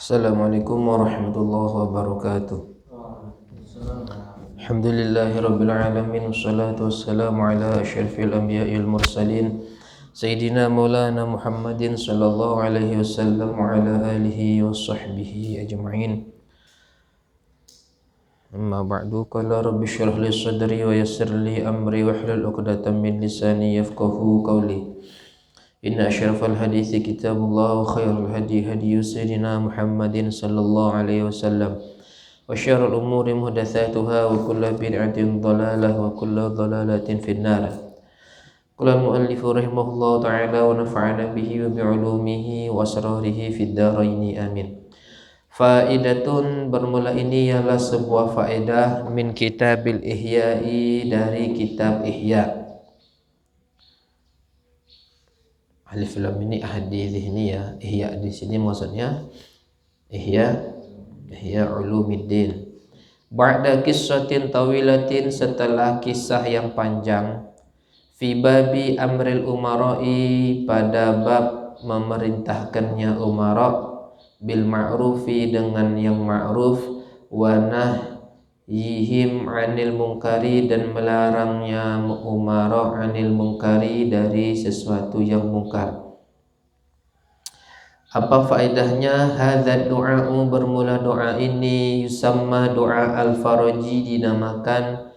Assalamualaikum warahmatullahi wabarakatuh. Alhamdulillahirabbil alamin wassalatu wassalamu ala asyrafil anbiya'il mursalin sayyidina maulana Muhammadin sallallahu alaihi wasallam wa ala alihi washabbihi ajma'in. Amma ba'du, qala rabbi shrah li sadri wa yassir li amri wahlul 'uqdatam min lisani yafqahu qawli. Inna asyrafal hadithi kitabullah wa khairul hadi hadi sayyidina Muhammadin sallallahu alaihi wasallam wa syarrul umuri muhdatsatuha wa kullu bid'atin dhalalah wa kullu dhalalatin finnar. Qala al-muallif rahimahullahu ta'ala wa nafa'ana bihi wa bi'ulumihi wa asrarihi fid dharain amin. Faidatun, bermula ini ialah sebuah faedah min kitabil ihya'i, dari kitab Ihya. Alif lam ini ahadi zihniyah. Ihya di sini maksudnya Ihya Ulumuddin. Ba'da qissatin tawilatin, setelah kisah yang panjang, fi babi amril umara'i, pada bab memerintahkannya umara, bil ma'rufi, dengan yang ma'ruf, wa nahyihim 'anil munkari, dan melarangnya umara 'anil munkari, dari sesuatu yang mungkar. Apa faedahnya? Hadzal du'a'u, bermula doa ini, yusamma doa al-faraji, dinamakan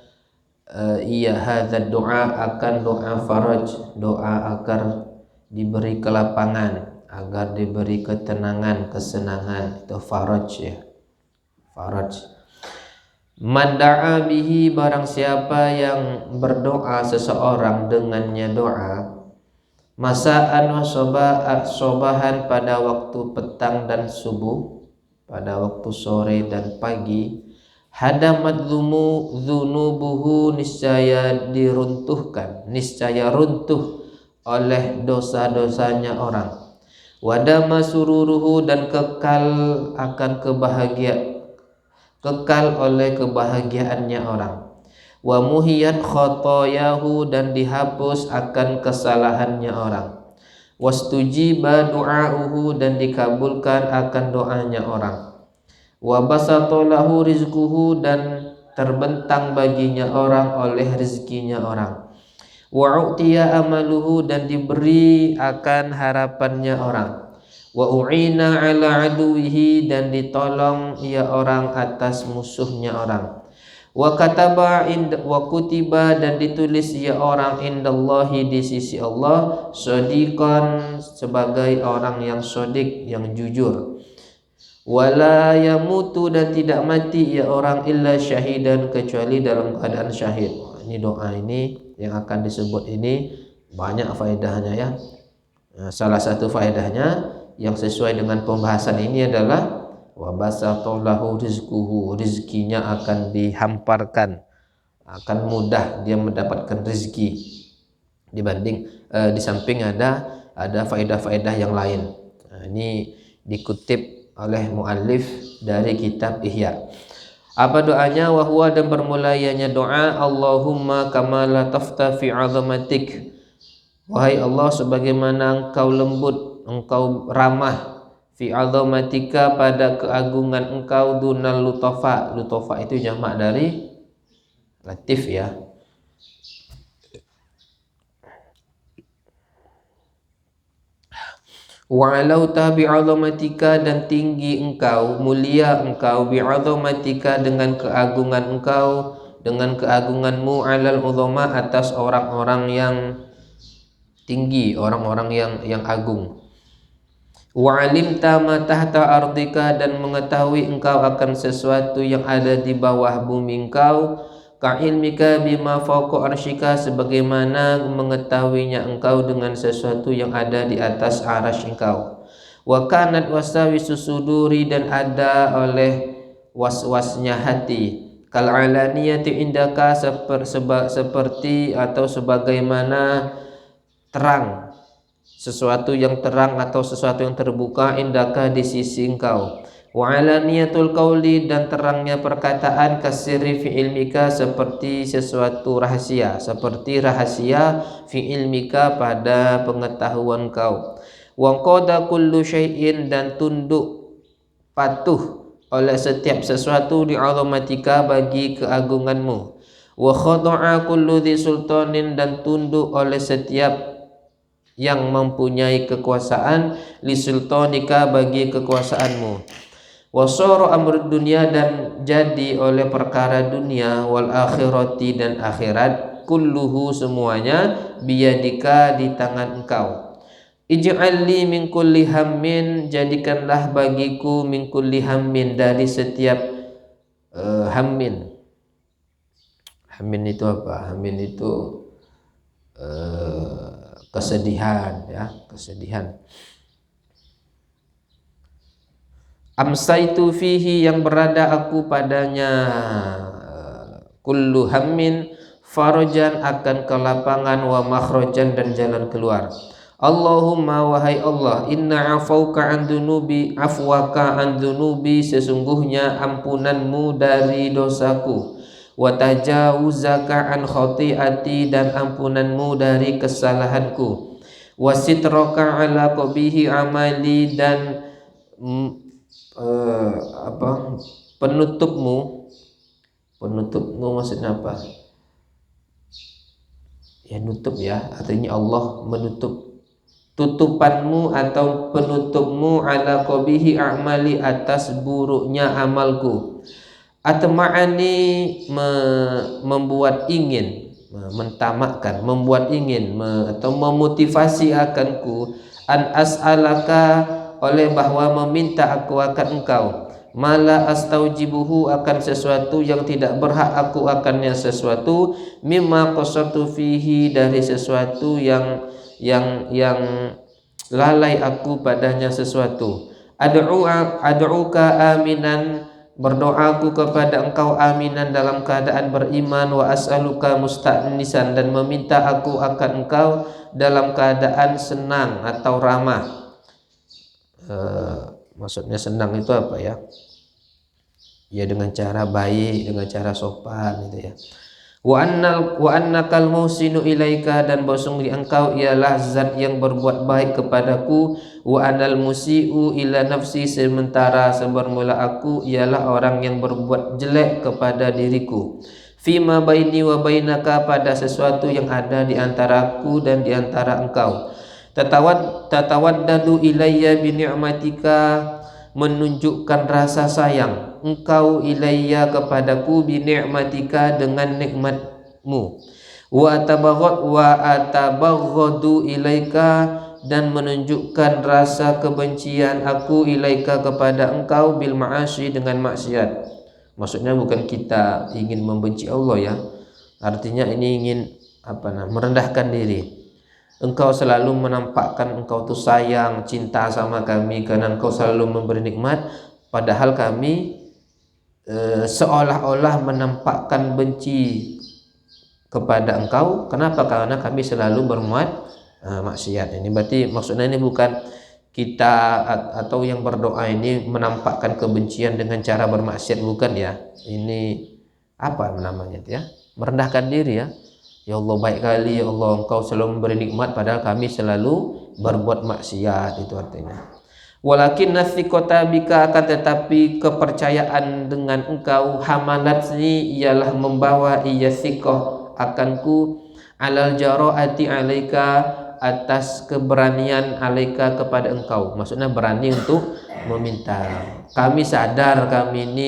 hadzal doa, akan doa faraj, doa agar diberi kelapangan, agar diberi ketenangan, kesenangan, itu faraj ya, faraj. Man da'a bihi, barang siapa yang berdoa seseorang dengannya doa, masa'an wa sobahan, pada waktu petang dan subuh, pada waktu sore dan pagi, hadamat dzunubuhu, niscaya diruntuhkan, niscaya runtuh oleh dosa-dosanya orang, wadama sururuhu, dan kekal oleh kebahagiaannya orang, wa muhiyat khotoyahu, dan dihapus akan kesalahannya orang, wastujiba du'auhu, dan dikabulkan akan doanya orang, wa basatolahu rizquhu, dan terbentang baginya orang oleh rezekinya orang, wa u'tiya amaluhu, dan diberi akan harapannya orang, wa u'ina ala aduwihi, dan ditolong ia orang atas musuhnya orang, wa kutiba, dan ditulis ia orang indallahi, di sisi Allah, shodiqan, sebagai orang yang shodik, yang jujur, wala yamutu, dan tidak mati ia orang illa syahidan, kecuali dalam keadaan syahid. Ini doa ini yang akan disebut ini banyak faedahnya ya. Salah satu faedahnya yang sesuai dengan pembahasan ini adalah wa basatallahu rizquhu, rizkinya akan dihamparkan, akan mudah dia mendapatkan rezeki, dibanding di samping ada faedah-faedah yang lain. Ini dikutip oleh muallif dari kitab Ihya. Apa doanya? Wa huwa, dan bermula ianya doa, Allahumma kama latafta fi 'azamatik, wahai Allah, sebagaimana engkau lembut, engkau ramah, fi 'azamatika, pada keagungan engkau, dunal lutafa, lutafa itu jamak dari latif ya. Wa alauta bi'azamatika, dan tinggi engkau, mulia engkau, bi'azamatika, dengan keagungan engkau, dengan keagunganmu, alal uzama, atas orang-orang yang tinggi, orang-orang yang agung. Wa alimta ma tahta ardika, dan mengetahui engkau akan sesuatu yang ada di bawah bumi engkau, ka ilmika bima fawqa arsyika, sebagaimana mengetahuinya engkau dengan sesuatu yang ada di atas arasy engkau. Wa kanat wasawisu suduri, dan ada oleh was-wasnya hati, kal alaniyati indaka, seperti atau sebagaimana terang, sesuatu yang terang atau sesuatu yang terbuka, indaka, di sisi engkau. Wa alaniyatul qauli, dan terangnya perkataan, kasiri fi ilmika, seperti sesuatu rahasia, seperti rahasia fi ilmika, pada pengetahuan kau. Wa qada kullu syai'in, dan tunduk patuh oleh setiap sesuatu di azamatika bagi keagunganmu. Wa khada'a kullu dhi sultanin dan tunduk oleh setiap yang mempunyai kekuasaan li sultanika bagi kekuasaanmu. Wa sara amrud dunya dan jadi oleh perkara dunia wal akhirati dan akhirat kulluhu semuanya biyadika di tangan engkau. Ij'alli min kulli hammin jadikanlah bagiku min kulli hammin dari setiap hammin. Hammin itu apa? Hammin itu kesedihan ya, kesedihan. Amsaitu fihi yang berada aku padanya kullu hammin farajan akan kelapangan wa makhrajan dan jalan keluar. Allahumma wahai Allah, inna afauka an dunubi afwaka an dunubi sesungguhnya ampunanmu dari dosaku, wa tajawuzaka an khati'ati dan ampunanmu dari kesalahanku, wa sitraka ala qabihi amali dan penutupmu maksudnya apa? Ya nutup ya, artinya Allah menutup tutupanmu atau penutupmu ala qabihi a'mali atas buruknya amalku. Atma'ani membuat ingin, mentamakkan, membuat ingin atau memotivasi akanku an as'alaka oleh bahwa meminta aku akan engkau mala astaujibuhu akan sesuatu yang tidak berhak aku akannya sesuatu mimma qasatu fihi dari sesuatu yang lalai aku padanya sesuatu. Ad'uka aminan berdoaku kepada engkau aminan dalam keadaan beriman wa as'aluka musta'nisan dan meminta aku akan engkau dalam keadaan senang atau ramah. Maksudnya senang itu apa ya? Ya dengan cara baik, dengan cara sopan gitu ya. Wa annakal muhsinu ilaika dan bahwasanya engkau ialah zat yang berbuat baik kepadaku. Wa anal musiu ila nafsi sementara bermula aku ialah orang yang berbuat jelek kepada diriku. Fima baini wa bainaka pada sesuatu yang ada di antaraku dan di antara engkau. Tatawaddadu ilayya bi ni'matika menunjukkan rasa sayang engkau ilayya kepadaku bi ni'matika dengan nikmatmu. Wa atabaghadu ilaika dan menunjukkan rasa kebencian aku ilaika kepada engkau bil ma'asi dengan maksiat. Maksudnya bukan kita ingin membenci Allah ya. Artinya ini ingin merendahkan diri. Engkau selalu menampakkan engkau tuh sayang, cinta sama kami karena engkau selalu memberi nikmat, padahal kami seolah-olah menampakkan benci kepada engkau. Kenapa? Karena kami selalu berbuat maksiat. Ini berarti maksudnya ini bukan kita atau yang berdoa ini menampakkan kebencian dengan cara bermaksiat, bukan ya. Ini apa namanya ya? Merendahkan diri ya. Ya Allah baik kali, ya Allah engkau selalu memberi nikmat padahal kami selalu berbuat maksiat, itu artinya. Walakin nathiqata bika akan tetapi kepercayaan dengan engkau hamalatni ialah membawa iya thiqah akanku alal jaraati alaika atas keberanian alaika kepada engkau. Maksudnya berani untuk meminta. Kami sadar kami ini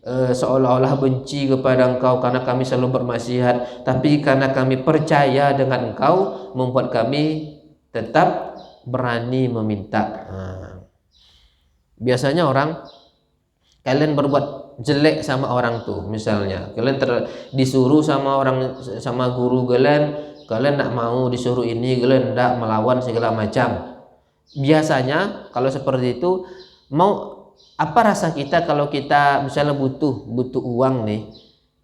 seolah-olah benci kepada engkau karena kami selalu bermaksiat, tapi karena kami percaya dengan engkau membuat kami tetap berani meminta. Biasanya kalian berbuat jelek sama orang tuh, misalnya kalian disuruh sama guru kalian tidak mau disuruh ini, kalian tidak melawan segala macam. Biasanya kalau seperti itu apa rasa kita kalau kita misalnya butuh uang nih,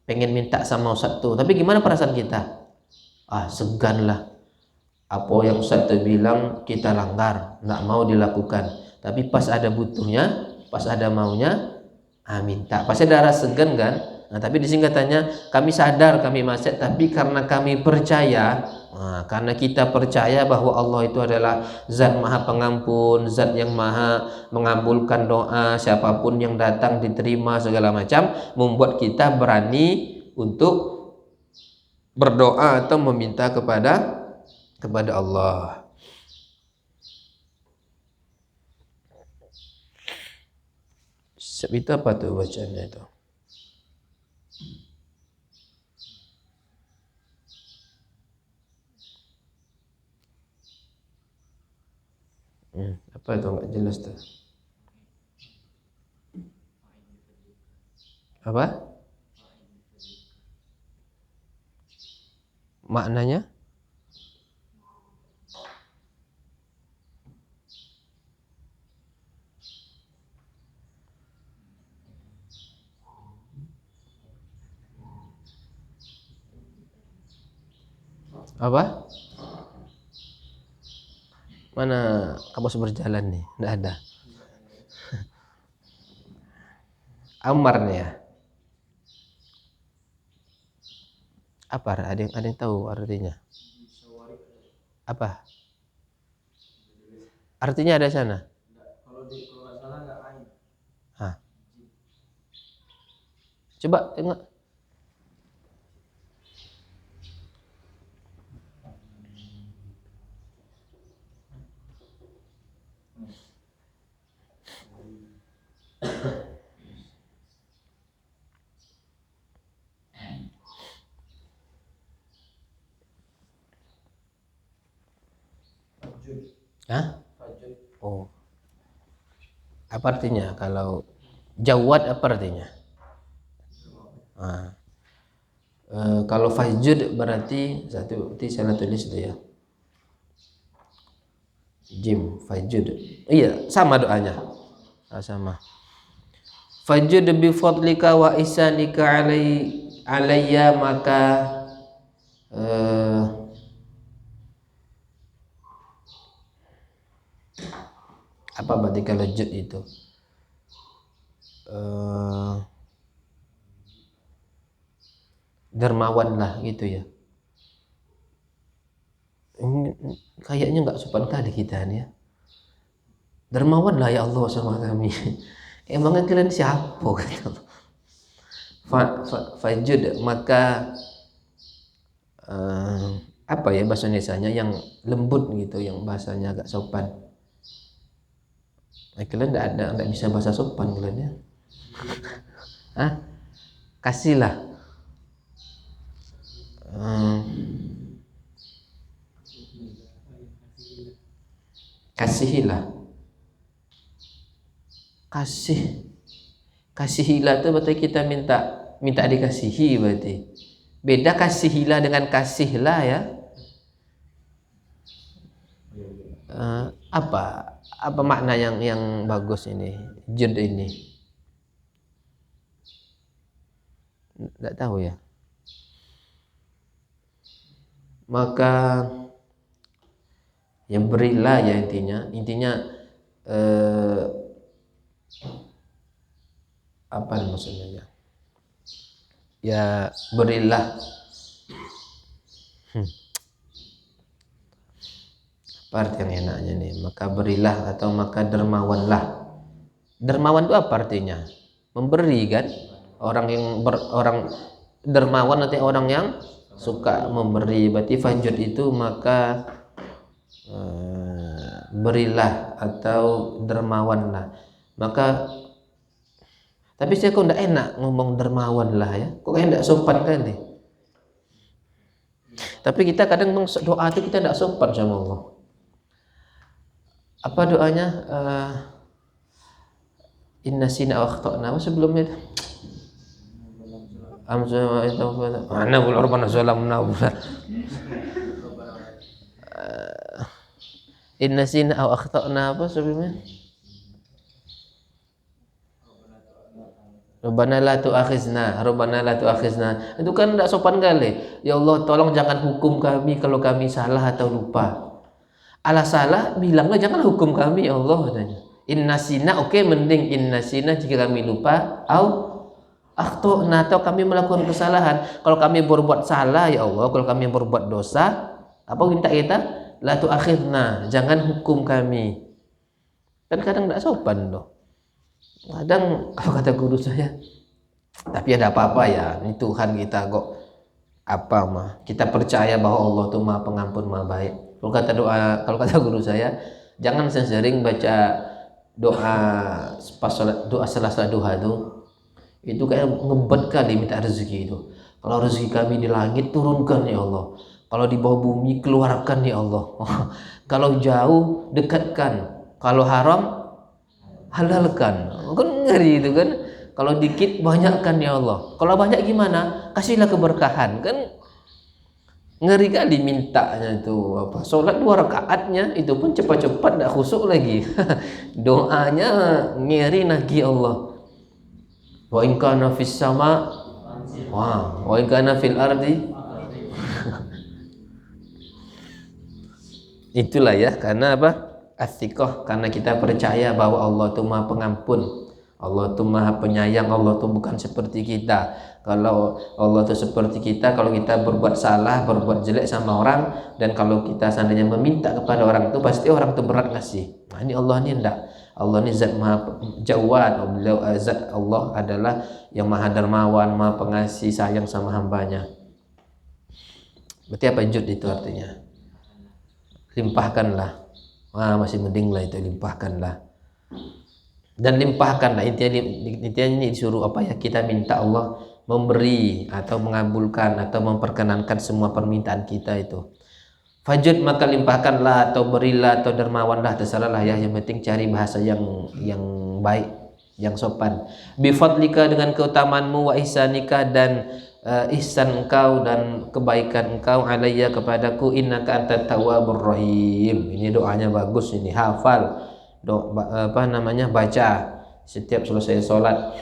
pengen minta sama Ustaz tuh, tapi gimana perasaan kita? Segan lah, apa yang Ustaz tuh bilang kita langgar, nggak mau dilakukan. Tapi pas ada butuhnya, pas ada maunya, minta. Pasti ada rasa segan kan? Nah, tapi di sini katanya kami sadar kami maksiat, tapi karena kami percaya Nah, karena kita percaya bahwa Allah itu adalah zat maha pengampun, zat yang maha mengabulkan doa, siapapun yang datang diterima segala macam, membuat kita berani untuk berdoa atau meminta kepada Allah. Itu apa tuh bacaannya itu? Apa itu nggak jelas tuh? Apa? Maknanya? Apa? Mana kamus berjalan nih? Nggak ada. Amarnya ya. Apa? Ada yang tahu artinya? Apa? Artinya ada sana? Kalau nggak salah nggak ain. Hah? Coba tengok. Hah? Oh. Apa artinya? Kalau jawad apa artinya? Nah, kalau fajud berarti berarti saya tulis itu ya. Jim fajud. Iya, sama doanya. Sama. Fajud bi fadlika wa isanika alayya, maka apa berarti kalau jud itu? Dermawanlah gitu ya. Kayaknya nggak sopan kali kita nih ya. Dermawanlah ya Allah sama kami. Emangnya kalian siapa gitu. Fajud, maka apa ya bahasa Indonesianya yang lembut gitu, yang bahasanya agak sopan. Kalian nggak bisa bahasa sopan kalian ya. Hah? Kasihlah. Kasihilah. Kasihilah itu berarti kita minta dikasihi berarti. Beda kasihilah dengan kasihlah ya. Apa makna yang bagus ini? Jud ini. Enggak tahu ya. Maka ya berilah ya intinya apa maksudnya ya berilah apa arti yang enaknya nih, maka berilah atau maka dermawanlah. Dermawan itu apa artinya? Memberi kan, orang dermawan nanti orang yang suka memberi. Berarti fajud itu maka berilah atau dermawanlah. Maka tapi saya kok enggak enak ngomong dermawanlah ya, kok kayak enggak sopan kali. Tapi kita kadang doa itu kita enggak sopan sama Allah. Apa doanya? Inna sina wa akhtana. Apa sebelumnya itu? Amsa itu mana bul rabbana zalamna. Inna sina wa akhtana apa sebelumnya? Rabbana la tu'akhizna. Itu kan enggak sopan kali. Ya Allah, tolong jangan hukum kami kalau kami salah atau lupa. Ala salah bilanglah jangan hukum kami ya Allah katanya. Inna sina mending inna sina jika kami lupa au akhtana atau kami melakukan kesalahan. Kalau kami berbuat salah ya Allah, kalau kami berbuat dosa Apa minta kita? La tu'akhidna, jangan hukum kami. Kan kadang tidak sopan loh. Kadang kalau kata guru saya, tapi ada apa-apa ya, ini Tuhan kita kok apa mah. Kita percaya bahwa Allah itu Maha Pengampun, Maha Baik. Kalau kata guru saya, jangan sering baca doa pas salat, doa setelah duha itu kayak ngebet kali minta rezeki itu. Kalau rezeki kami di langit turunkan ya Allah, kalau di bawah bumi keluarkan ya Allah. Kalau jauh dekatkan, kalau haram halalkan. Kan ngeri itu kan. Kalau dikit banyakkan ya Allah, kalau banyak gimana, kasihlah keberkahan. Kan ngeri kali mintanya itu apa, sholat 2 rakaatnya itu pun cepat-cepat tidak khusyuk lagi. Doanya ngeri lagi Allah. Wa in kana fis sama wa in kana fil ardi. Itulah ya, karena apa? As-siqah, karena kita percaya bahwa Allah itu Maha Pengampun, Allah itu Maha Penyayang, Allah itu bukan seperti kita. Kalau Allah itu seperti kita, kalau kita berbuat salah, berbuat jelek sama orang, dan kalau kita seandainya meminta kepada orang itu, pasti orang itu berat ngasih. Nah, ini Allah ini enggak. Allah ini zat Maha Jawad. Zat Allah adalah yang Maha Dermawan, Maha Pengasih, sayang sama hambanya. Berarti apa jud itu artinya? Limpahkanlah. Wah, masih mending lah itu, limpahkanlah. Dan limpahkanlah, intinya ini disuruh apa ya, kita minta Allah memberi atau mengabulkan atau memperkenankan semua permintaan kita itu. Fajud, maka limpahkanlah atau berilah atau dermawanlah, terserahlah ya, yang penting cari bahasa yang baik, yang sopan. Bifadlika, dengan keutamaanmu, wa ihsanika, dan ihsan engkau dan kebaikan engkau, alayya kepadaku, innaka antat tawwabur rahim. Ini doanya bagus, ini hafal. Baca setiap selesai sholat,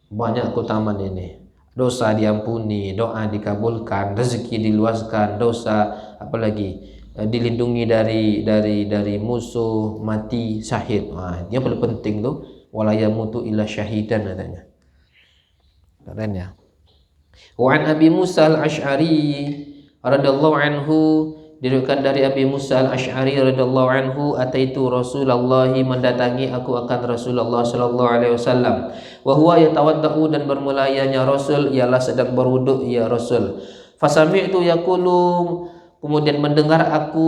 banyak keutamaan ini. Dosa diampuni, doa dikabulkan, rezeki diluaskan, dosa apalagi dilindungi dari musuh, mati syahid. Nah, dia paling penting tuh, wala yamutu illa syahidan katanya. Keren ya. Wa an Abi Musa al-Asy'ari radhiyallahu anhu, diriwayatkan dari Abi Musa al-Asy'ari radhiyallahu anhu, ataitu Rasulullah, mendatangi aku akan Rasulullah sallallahu alaihi wasallam, wa huwa yatawaddau, dan bermulanya Rasul ialah sedang berwuduk ya Rasul. Fasami'tu yaqulu, kemudian mendengar aku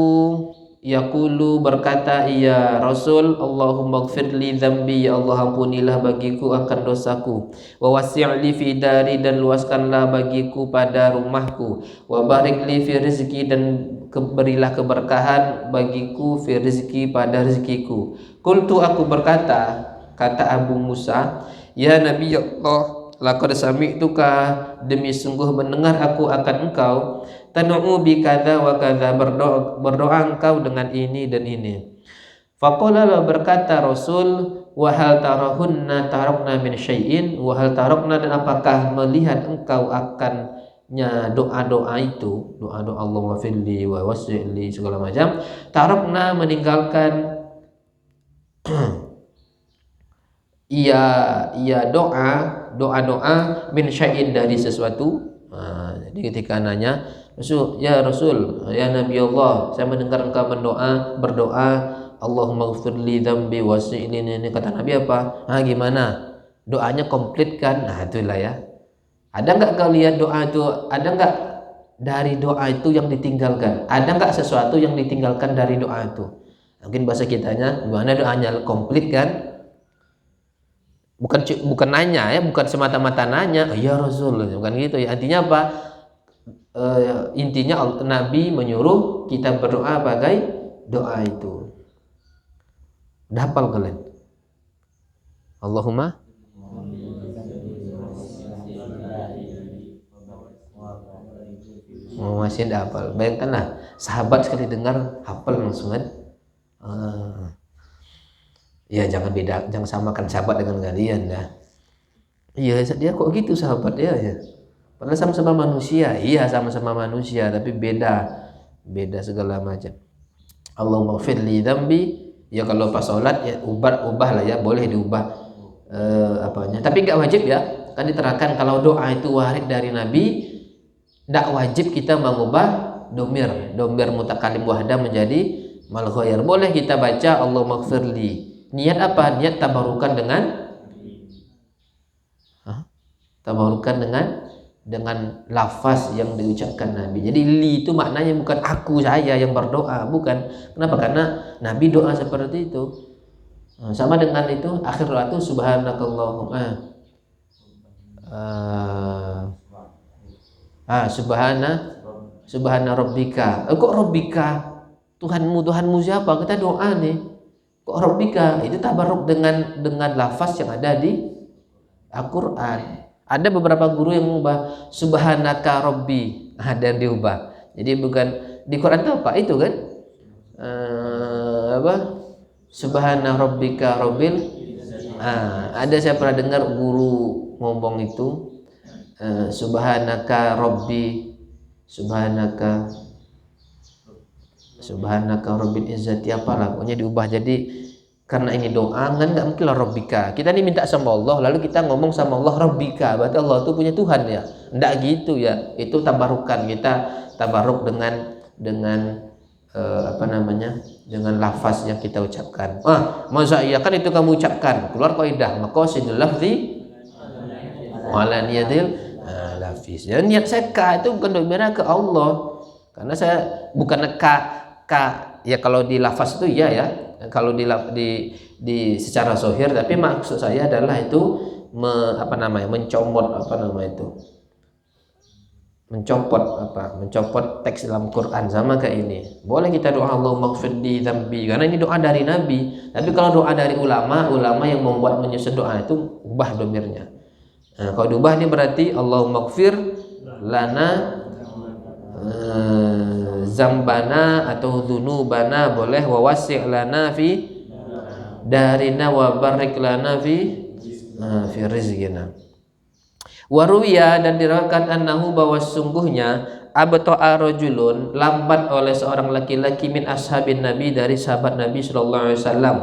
yaqulu berkata ya Rasul, Allahumma ighfirli dzambi, ya Allah ampunilah bagiku akan dosaku, wa wasi'li fi dari, dan luaskanlah bagiku pada rumahku, wa barikli fi rizki, dan berilah keberkahan bagiku fi rizki, pada rezekiku. Qultu, aku berkata, kata Abu Musa, ya Nabi Allah, laqad sami'tuka, demi sungguh mendengar aku akan engkau, tad'u bi kadza wa kadza, berdoa engkau dengan ini dan ini. Faqala, berkata Rasul, wa hal tarahunna tarakna min syai'in, wa hal tarakna, dan apakah melihat engkau akannya doa-doa itu, doa-doa Allahumma firli wa wasi'li segala macam, tarakna meninggalkan ia doa min syai'in, dari sesuatu. Jadi ketika nanya Rasul, ya Rasul, ya Nabi Allah, saya mendengar engkau berdoa Allahumma ighfirli dzambi wasi'li, ini kata Nabi apa? Gimana? Doanya komplit kan? Nah, itulah ya. Ada enggak kau lihat doa itu? Ada enggak dari doa itu yang ditinggalkan? Ada enggak sesuatu yang ditinggalkan dari doa itu? Mungkin bahasa kitanya, gimana doanya komplit kan? Bukan nanya ya, bukan semata-mata nanya, ya Rasul, bukan gitu ya. Artinya apa? Intinya Nabi menyuruh kita berdoa bagai doa itu. Udah hafal kalian? Allahumma masih tidak hafal. Bayangkanlah, sahabat sekali dengar hafal langsung kan. Ya jangan samakan sahabat dengan kalian ya. Iya, dia kok gitu sahabat ya. Padahal sama-sama manusia. Iya, sama-sama manusia, tapi beda segala macam. Allahumma ighfirli dzambi, ya kalau pas sholat ya ubah lah ya, boleh diubah apanya. Tapi enggak wajib ya. Kan diterangkan kalau doa itu warid dari Nabi, enggak wajib kita mengubah domir mutakalim wahdah menjadi mal ghair. Boleh kita baca Allahumma ighfirli. Niat apa? Niat tabarukan dengan lafaz yang diucapkan Nabi. Jadi li itu maknanya bukan aku saya yang berdoa, bukan. Kenapa? Karena Nabi doa seperti itu. Sama dengan itu akhir doa itu subhanakallahumma subhana rabbika. Kok rabbika? Tuhanmu siapa? Kita doa nih. Kok rabbika? Itu tabaruk dengan lafaz yang ada di Al-Qur'an. Ada beberapa guru yang mengubah subhanaka rabbi, ada yang diubah. Jadi bukan di Quran itu apa? Itu kan subhana rabbika rabbil. Ada saya pernah dengar guru ngomong itu subhanaka rabbi, subhanaka rabbil izzati apalah, pokoknya diubah. Jadi karena ini doa kan nggak mungkin rabbika. Kita ini minta sama Allah lalu kita ngomong sama Allah rabbika, berarti Allah itu punya Tuhan ya? Nggak gitu ya. Itu tabarukan, kita tabaruk dengan dengan lafaz yang kita ucapkan. Masa iya kan itu kamu ucapkan, keluar kaidah maqasidul lafzi wala niyatil lafis. Dan niat saya ka itu bukan doa ke Allah, karena saya bukan ka ya, kalau di lafaz itu iya ya, kalau di secara zahir, tapi maksud saya adalah itu mencopot teks dalam Quran. Sama kayak ini, boleh kita doa Allahumma ighfirli dzambi karena ini doa dari Nabi. Tapi kalau doa dari ulama yang membuat menyusun doa itu ubah domirnya. Kalau diubah ini berarti Allahumma ighfir lana zambana atau dzunubana boleh, wa wasi' lana fi darina wa barik lana fi rizqina. Waruya, dan diriwayatkan annahu bahwa sungguhnya abta'a rajulun, lambat oleh seorang laki-laki min ashabin Nabi, dari sahabat Nabi sallallahu alaihi wasallam,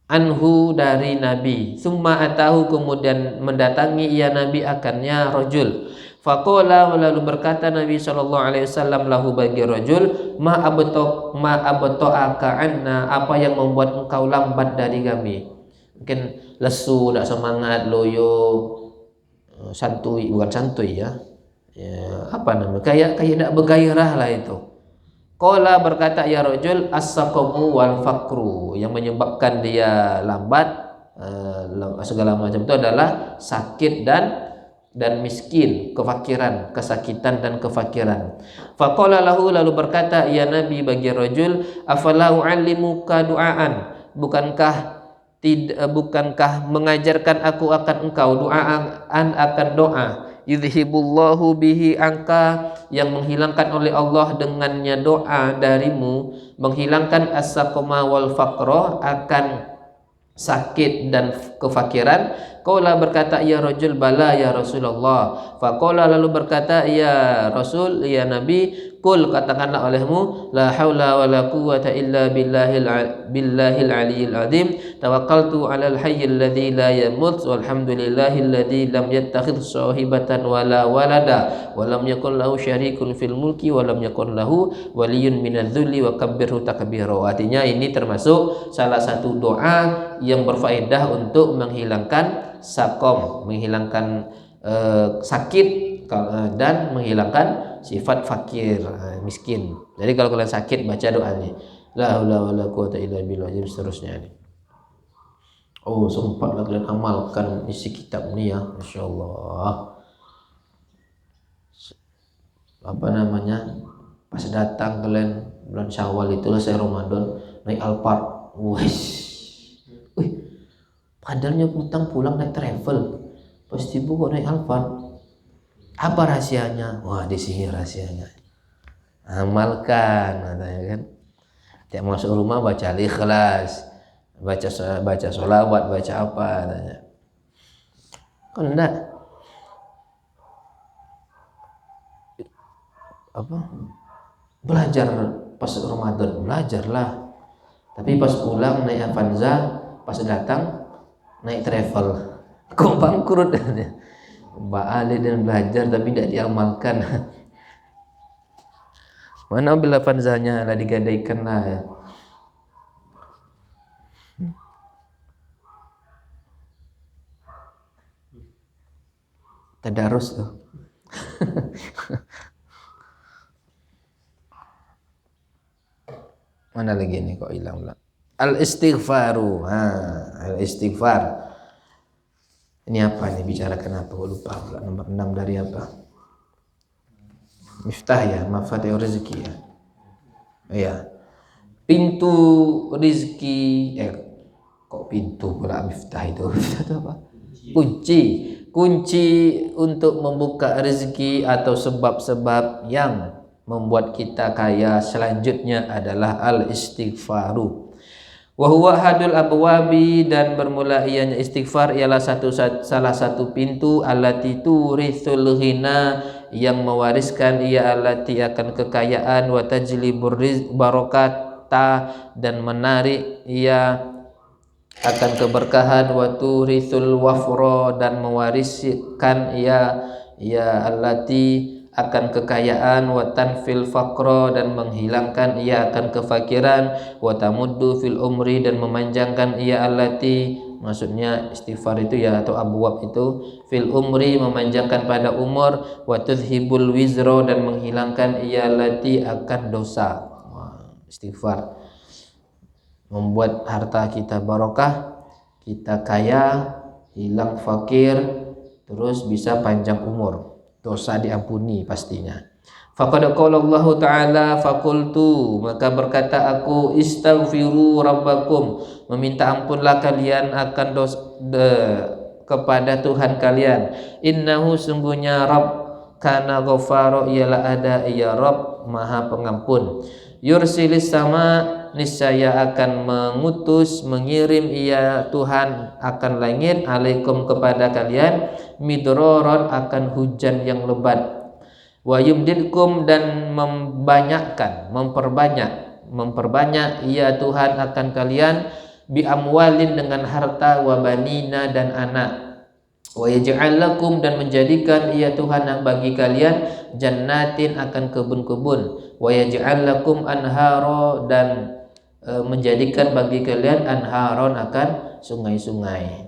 anhu dari Nabi, summa atahu, kemudian mendatangi ia Nabi akannya rajul. Faqala, lalu berkata Nabi sallallahu alaihi wasallam lahu bagi rajul, ma abta'aka anna, apa yang membuat engkau lambat dari kami? Mungkin lesu, tidak semangat, loyo, santuy, bukan santuy ya, kayak tidak bergairah lah itu. Qala, berkata ya rajul, as-saqamu wal faqru, yang menyebabkan dia lambat segala macam itu adalah sakit dan miskin, kefakiran, kesakitan dan kefakiran. Faqala lahu, lalu berkata ya Nabi bagi rajul, afala u'allimuka du'aan, bukankah mengajarkan aku akan engkau akan doa, yudhibullahu bihi angka, yang menghilangkan oleh Allah dengannya doa darimu, menghilangkan as-saqama wal faqra, akan sakit dan kefakiran. Qala, berkata ya rajul, bala ya Rasulullah. Faqala, lalu berkata ya Rasul, ya Nabi, qul, katakanlah olehmu, la haula wala quwwata illa billahil aliyyil azim, tawakkaltu 'alal hayyil ladzi la yamut, walhamdulillahil ladzi lam yattakhidh shahibatan wala walada wa lam yakul lahu syarikun fil mulki wa lam yakul lahu waliyyun minadz-dzulli wa kabbirhu takbira. Artinya ini termasuk salah satu doa yang berfaedah untuk menghilangkan sakom, menghilangkan sakit dan menghilangkan sifat fakir, miskin. Jadi kalau kalian sakit baca doa ini, la haula wala quwwata illa billah, dan seterusnya ini. Oh, sempatlah kalian amalkan isi kitab ini ya, insyaallah. Pas datang kalian bulan Syawal itulah saya Ramadan naik Alphard. Padahal utang pulang naik travel, pasti kok naik Alphard. Apa rahasianya? Wah, di sini rahasianya. Amalkan, katanya kan. Tiap masuk rumah baca Al-Ikhlas, baca sholawat, baca apa, katanya. Kan enggak? Belajar pas Ramadan, belajarlah. Tapi pas pulang naik Avanza, pas datang naik travel, kok bangkrut. Mbak Ali dan belajar tapi tidak diamalkan. Mana bila fanzanya lah digadaikan lah ya. Tadarus tuh. Mana lagi nih kok hilang pula. Al-istighfaru. Al-istighfar. Ini apa nih, bicarakan apa? Gue lupa pula. Nomor 6 dari apa? Miftah ya, mafatihur rezeki ya. Iya. Pintu rezeki, kok pintu pula miftah itu? Miftah itu apa? Kunci. Kunci untuk membuka rezeki atau sebab-sebab yang membuat kita kaya selanjutnya adalah al-istighfaru. Wa huwa hadul abwabi, dan bermula ianya istighfar ialah salah satu pintu allati turithul ghina, yang mewariskan ia allati akan kekayaan, wa tajlibur barakata, dan menarik ia akan keberkahan, wa turithul wafra, dan mewariskan ia allati akan kekayaan, wa tanfil faqra, dan menghilangkan ia akan kefakiran, wa tamuddu fil umri, dan memanjangkan ia allati, maksudnya istighfar itu ya, atau abwab itu, fil umri, memanjangkan pada umur, wa tudhibul wizra, dan menghilangkan ia allati akan dosa. Istighfar membuat harta kita barokah, kita kaya, hilang fakir, terus bisa panjang umur, dosa diampuni pastinya. Faqad qala Allah Ta'ala, faqultu, maka berkata aku, istaghfiru rabbakum, meminta ampunlah kalian akan kepada Tuhan kalian. Innahu, sungguhnya Rabb, kana ghafara, ialah ada ia Rabb maha pengampun. Yursilis sama, niscaya akan mengirim ia Tuhan akan langit, alaikum kepada kalian, midroron, akan hujan yang lebat, wa yumdidkum, dan memperbanyak ia Tuhan akan kalian, bi amwalin, dengan harta, wa banina, dan anak, wa yaj'al lakum, dan menjadikan ia Tuhan bagi kalian, jannatin, akan kebun-kebun, wa yaj'al lakum anhara, dan menjadikan bagi kalian anharon, akan sungai-sungai.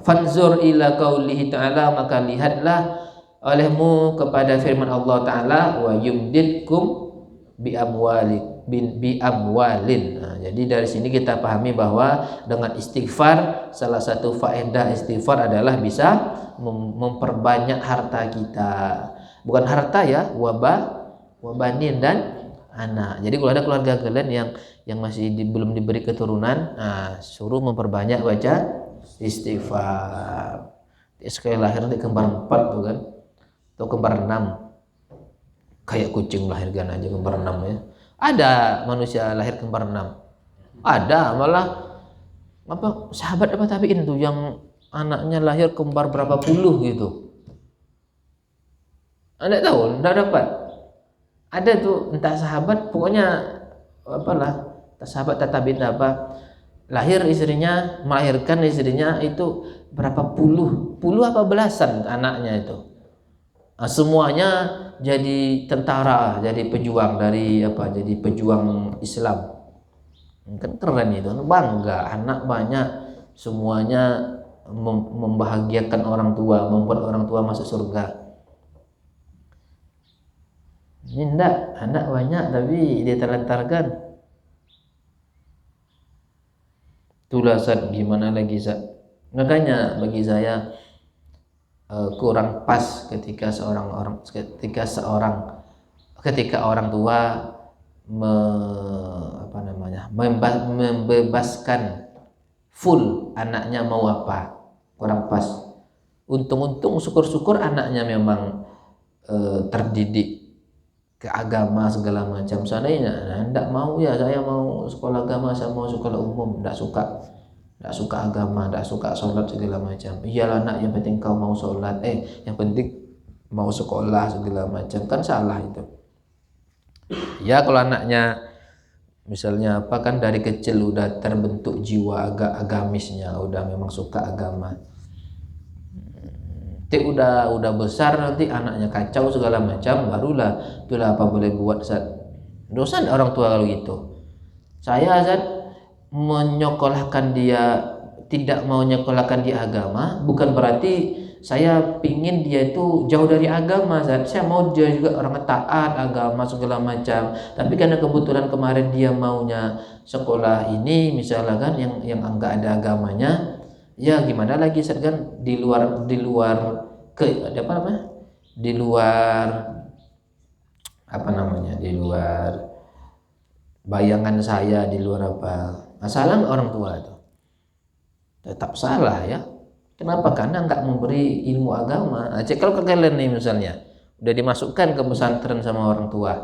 Fanzur ila qaulihi ta'ala, maka lihatlah olehmu kepada firman Allah Ta'ala, wa yumdidkum bi amwalin. Jadi dari sini kita pahami bahwa dengan istighfar, salah satu faedah istighfar adalah bisa memperbanyak harta kita. Bukan harta ya, wabanin, dan anak. Jadi kalau ada keluarga kalian yang masih belum diberi keturunan, suruh memperbanyak baca istighfar. Sekali lahir nanti kembar 4 tuh kan, atau kembar 6, kayak kucing melahirkan aja kembar 6 ya. Ada manusia lahir kembar 6, ada malah sahabat tabiin tuh yang anaknya lahir kembar berapa puluh gitu. Anda tahu, enggak dapat. Ada tuh entah sahabat, pokoknya sahabat tabiin melahirkan istrinya itu berapa puluh apa belasan anaknya itu. Semuanya jadi tentara, jadi pejuang jadi pejuang Islam. Kan keren itu, bangga, anak banyak, semuanya membahagiakan orang tua, membuat orang tua masuk surga. Ini enggak, anak banyak tapi dia terlantarkan. Itulah Zat, gimana lagi Zat? Makanya bagi saya kurang pas ketika orang tua membebaskan full anaknya mau apa, kurang pas. Untung-untung, syukur-syukur anaknya memang terdidik ke agama segala macam. Seandainya enggak mau, ya saya mau sekolah agama, saya mau sekolah umum, enggak suka agama, enggak suka sholat segala macam. Iyalah nak, yang penting kau mau sholat, yang penting mau sekolah segala macam, kan salah itu. Ya kalau anaknya misalnya kan dari kecil udah terbentuk jiwa agamisnya, udah memang suka agama, Nanti udah besar, nanti anaknya kacau segala macam, barulah itulah apa boleh buat Ustaz. Dosa orang tua kalau gitu. Saya Ustaz menyekolahkan dia, tidak mau menyekolahkan dia agama, bukan berarti saya pingin dia itu jauh dari agama Ustaz. Saya mau dia juga orang taat agama segala macam. Tapi karena kebetulan kemarin dia maunya sekolah ini misalnya kan yang enggak ada agamanya, ya gimana lagi Ustaz kan di luar ke apa namanya? Di luar apa namanya? Di luar bayangan saya, di luar apa? Salah orang tua itu. Tetap salah ya. Kenapa? Karena nggak memberi ilmu agama. Nah, kalau kalian nih misalnya udah dimasukkan ke pesantren sama orang tua,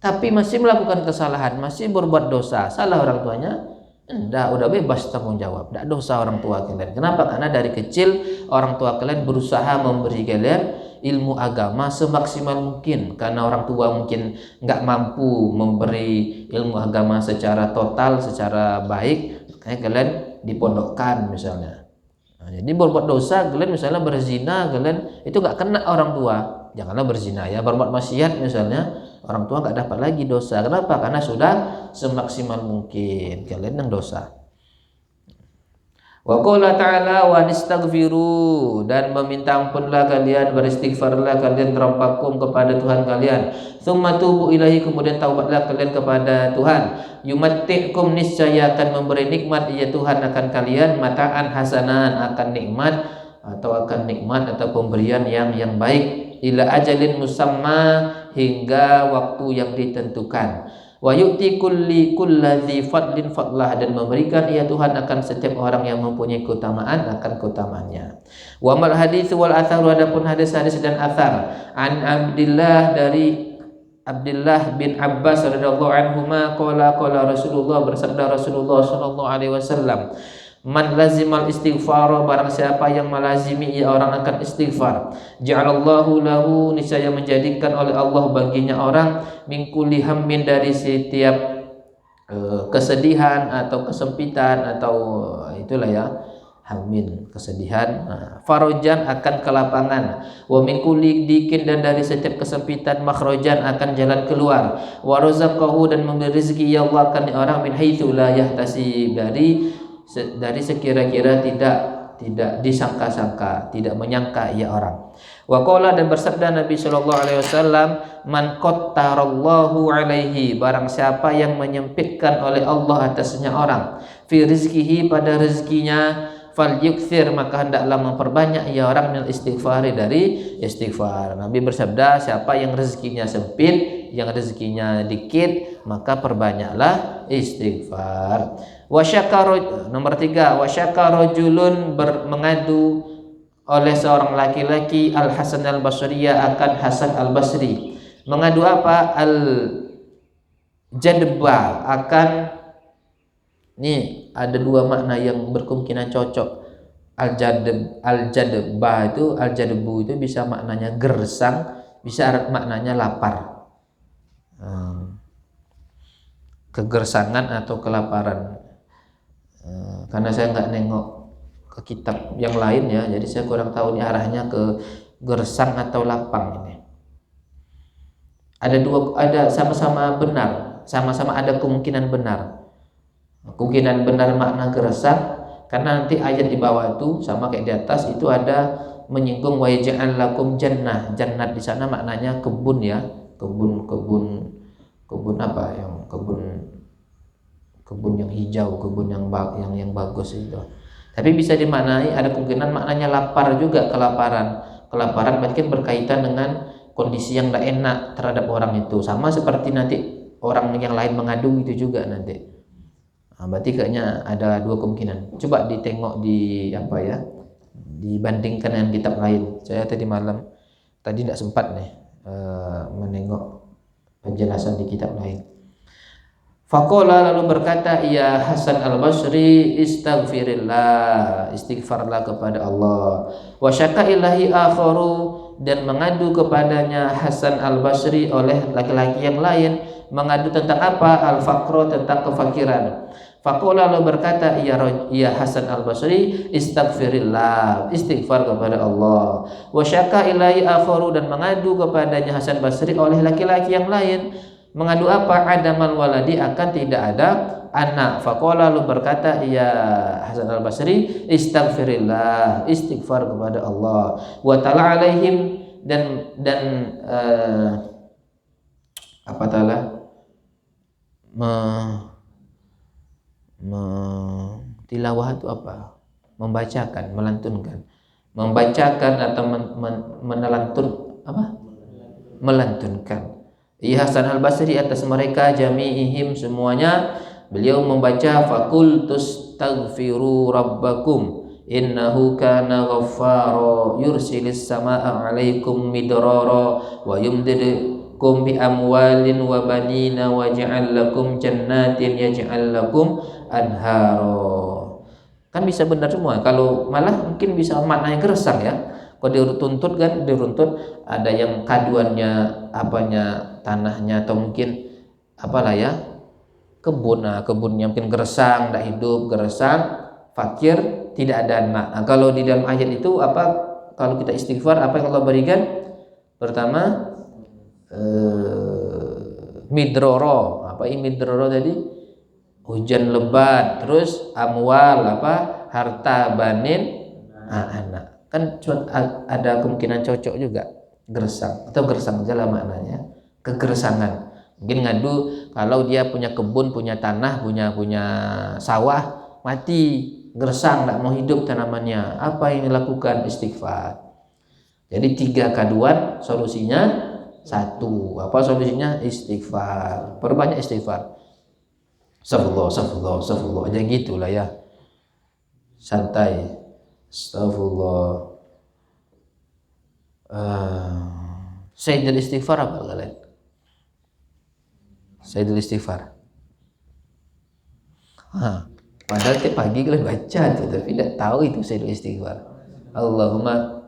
tapi masih melakukan kesalahan, masih berbuat dosa, salah orang tuanya, enggak, udah bebas tanggung jawab, enggak dosa orang tua kalian. Kenapa? Karena dari kecil orang tua kalian berusaha memberi kalian ilmu agama semaksimal mungkin. Karena orang tua mungkin nggak mampu memberi ilmu agama secara total, secara baik, makanya kalian dipondokkan misalnya. Nah, jadi berbuat dosa, kalian misalnya berzina, kalian itu nggak kena orang tua. Janganlah berzina ya, berbuat maksiat misalnya, orang tua nggak dapat lagi dosa. Kenapa? Karena sudah semaksimal mungkin kalian yang dosa. Wa qala ta'ala wa nistaghfiru, dan meminta ampunlah kalian, beristighfarlah kalian rabbakum kepada Tuhan kalian. Tsumma tubu ilahi, kemudian taubatlah kalian kepada Tuhan. Yumatti'kum, niscaya akan memberi nikmat ya Tuhan akan kalian, mataan hasanan, akan nikmat atau pemberian yang baik, ila ajalin musamma, hingga waktu yang ditentukan. Wa yu'ti kulladzi fadlin fadlah, dan memberikan ya Tuhan akan setiap orang yang mempunyai keutamaan akan keutamaannya. Wa mal hadits wal athar, adapun hadis-hadis dan athar, an Abdillah, dari Abdullah bin Abbas radhiyallahu anhuma, qala Rasulullah, bersabda Rasulullah sallallahu alaihi wasallam, man lazimal istighfar, barang siapa yang melazimi ia orang akan istighfar, ja'alallahu lahu, niscaya menjadikan oleh Allah baginya orang, min kulli hammin, dari setiap kesedihan atau kesempitan atau itulah ya, hammin kesedihan, farojan akan kelapangan, wa min kulli dikin, dan dari setiap kesempitan, makhrojan akan jalan keluar, wa razaqahu, dan memberi rezeki ya Allah akan orang, min haitsu la yahtasib, dari sekira-kira tidak disangka-sangka, tidak menyangka ia orang. Wa qala, dan bersabda Nabi sallallahu alaihi wasallam, man qattarallahu alaihi, barang siapa yang menyempitkan oleh Allah atasnya orang, fi rizkihi, pada rezekinya, fal yukthir, maka hendaklah memperbanyak ia orang, min istighfari, dari istighfar. Nabi bersabda, siapa yang rezekinya sempit, yang rezekinya dikit, maka perbanyaklah istighfar. Nomor 3, wasyaka rajulun, mengadu oleh seorang laki-laki, Al Hasan Al Basriyah, akan Hasan Al Basri. Mengadu apa? Al jadba, akan, ini ada dua makna yang berkemungkinan cocok. Al jadba itu, al jadbu itu bisa maknanya gersang, bisa maknanya lapar, kegersangan atau kelaparan. Karena saya nggak nengok ke kitab yang lain ya, jadi saya kurang tahu ini arahnya ke gersang atau lapang. Ini ada sama-sama benar, sama-sama ada kemungkinan benar. Kemungkinan benar makna gersang, karena nanti ayat di bawah itu sama kayak di atas itu ada menyinggung wa yaj'al lakum jannah. Jannat di sana maknanya kebun ya, kebun apa, yang kebun yang hijau, kebun yang bagus itu. Tapi bisa dimaknai, ada kemungkinan maknanya lapar juga, kelaparan berarti kan berkaitan dengan kondisi yang tidak enak terhadap orang itu, sama seperti nanti orang yang lain mengadu itu juga nanti. Berarti kayaknya ada dua kemungkinan. Coba ditengok di apa ya, dibandingkan dengan kitab lain. Saya tadi malam tidak sempat nih menengok penjelasan di kitab lain. Faqala, lalu berkata ya Hasan Al Basri, istighfarillah, istighfarlah kepada Allah. Wa syaka ilahi akharu, dan mengadu kepadanya Hasan al-Basri oleh laki-laki yang lain. Mengadu tentang apa? Al-faqra, tentang kefakiran. Faqala, lalu berkata ia Hasan al-Basri, istighfirillah, istighfar kepada Allah. Wa syaka ilai akharu, dan mengadu kepadanya Hasan Basri oleh laki-laki yang lain. Mengadu apa? Adamal waladi, akan tidak ada anak. Faqala, lalu berkata ia Hasan al-Basri, istighfirillah, istighfar kepada Allah. Wa ta'ala alaihim, dan apa ta'ala tilawah itu apa? Membacakan, melantunkan. Membacakan atau menelantun apa? Melantunkan. Ia Hasan al-Basri atas mereka jami'ihim, semuanya. Beliau membaca faqultus taghfiru rabbakum innahu kana ghaffara yursilis samaa'a 'alaikum midrara wa yumdidukum bi amwalin wa banina wa ja'al lakum jannatin yaj'al lakum anhara. Kan bisa benar semua. Kalau malah mungkin bisa maknanya gersang ya. Kalau dituntut kan, diruntut ada yang kaduannya apanya, tanahnya, atau mungkin apalah ya, kebunnya mungkin gersang, tidak hidup, gersang, fakir, tidak ada anak. Nah, kalau di dalam ayat itu apa? Kalau kita istighfar, apa yang Allah berikan? Pertama, midroro. Apa ini midroro tadi? Hujan lebat. Terus amwal, apa? Harta, banin, anak. Kan ada kemungkinan cocok juga, gersang atau gersang aja lah maknanya, kegersangan. Mungkin ngadu kalau dia punya kebun, punya tanah, punya sawah, mati, gersang, tidak mau hidup tanamannya. Apa yang dilakukan? Istighfar. Jadi 3 kaduan, solusinya 1. Apa solusinya? Istighfar. Perbanyak istighfar. Astagfirullah, aja gitulah ya. Santai. Astagfirullah. Sayyidul istighfar apa kalian? Sayyidul istighfar. Padahal tiap pagi kalian baca tuh, tapi tidak tahu itu sayyidul istighfar. Allahumma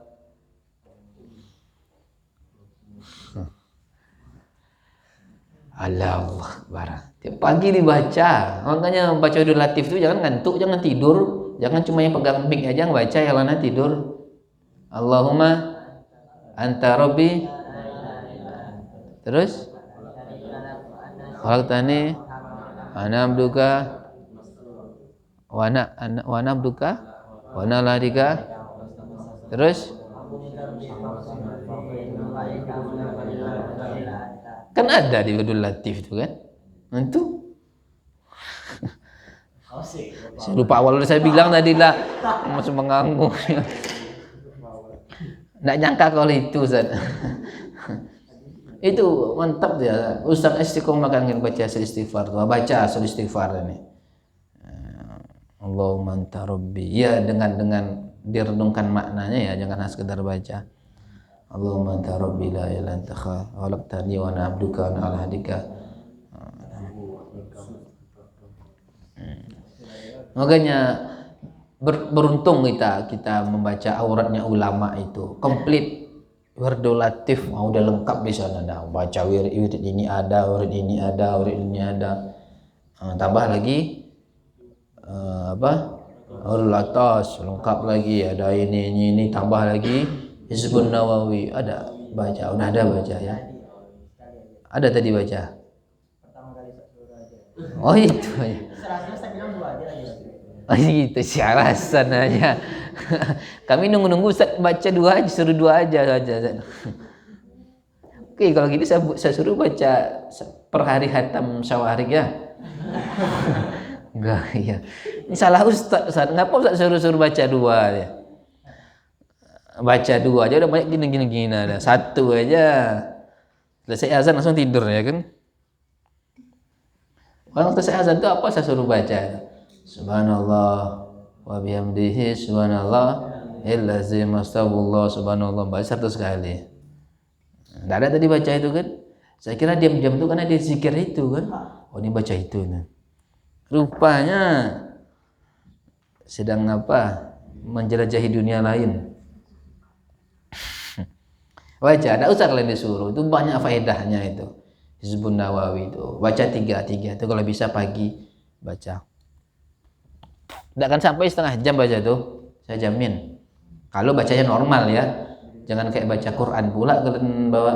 Allah Akbar. Tiap pagi dibaca. Makanya baca Idul Latif itu jangan ngantuk, jangan tidur, jangan cuma yang pegang mic aja baca ya lana tidur. Allahumma anta rabbi. Terus khalaqtani ana abduka wa ana abduka wa ana ladika. Terus kan ada di Idul Latif itu kan. Itu saya lupa awal saya bilang tadi lah, masih mengganggu. Nggak nyangka kalau itu Ustaz. Itu mantap dia. Ustaz Istiqomah kan ingin baca istighfar tuh. Baca istighfar ini. Allahumma anta rabbi. Ya, dengan direnungkan maknanya ya, jangan sekedar baca. Allahumma anta rabbi la ilaha illa anta khalaqtani wa ana abduka wa ana ala hadika. Makanya beruntung kita membaca auratnya ulama itu komplit. Wirdul Latif udah lengkap di sana. Nah, baca wirid ini ada, wirid ini ada, wirid ini ada. Tambah lagi Wirdul Atas lengkap lagi, ada ini tambah lagi Hizbun Nawawi ada baca, udah ada baca ya. Ada tadi baca. Oh itu ya. Oh gitu sih alasan aja. Kami nunggu Ustaz baca 2 aja, suruh 2 aja saja. Oke, kalau gitu saya suruh baca per hari khatam Syawarik ya. Enggak ya. Ini salah Ustaz. Ngapa Ustaz suruh baca 2 ya? Baca 2 aja udah banyak gini ada. 1 aja. Selesai azan langsung tidur ya kan? Kalau selesai azan itu apa saya suruh baca? Subhanallah wa bihamdihi subhanallah illazim astagfirullah subhanallah, baca 100 kali. Enggak ada tadi baca itu kan? Saya kira diam-diam itu karena dia zikir itu kan. Oh ini baca itu nih. Rupanya sedang menjelajahi dunia lain. Baca, tidak usah kalian disuruh. Itu banyak faedahnya itu. Hizbun Nawawi itu. Baca tiga itu kalau bisa pagi baca. Tidak akan sampai setengah jam baca tuh. Saya jamin. Kalau bacanya normal ya. Jangan kayak baca Quran pula kalian bawa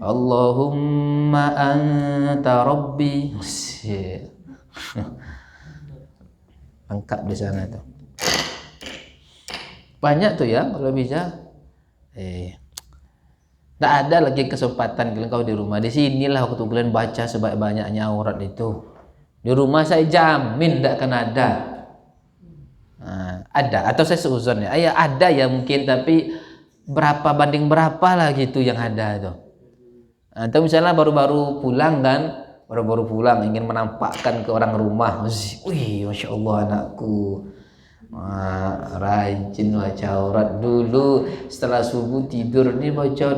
Allahumma anta rabbi. Lengkap di sana tuh. Banyak tuh ya kalau bisa. Tak ada lagi kesempatan kalian kau di rumah. Di sinilah waktu kalian baca sebanyak-banyaknya aurat itu. Di rumah saya jamin tidak akan ada. Nah, ada atau saya seuzon ya. Ya ada ya mungkin, tapi berapa banding berapa lah gitu yang ada tuh. Atau misalnya baru-baru pulang kan, baru-baru pulang ingin menampakkan ke orang rumah. Wih, masya Allah anakku. Rajin baca aurat dulu setelah subuh tidur nih baca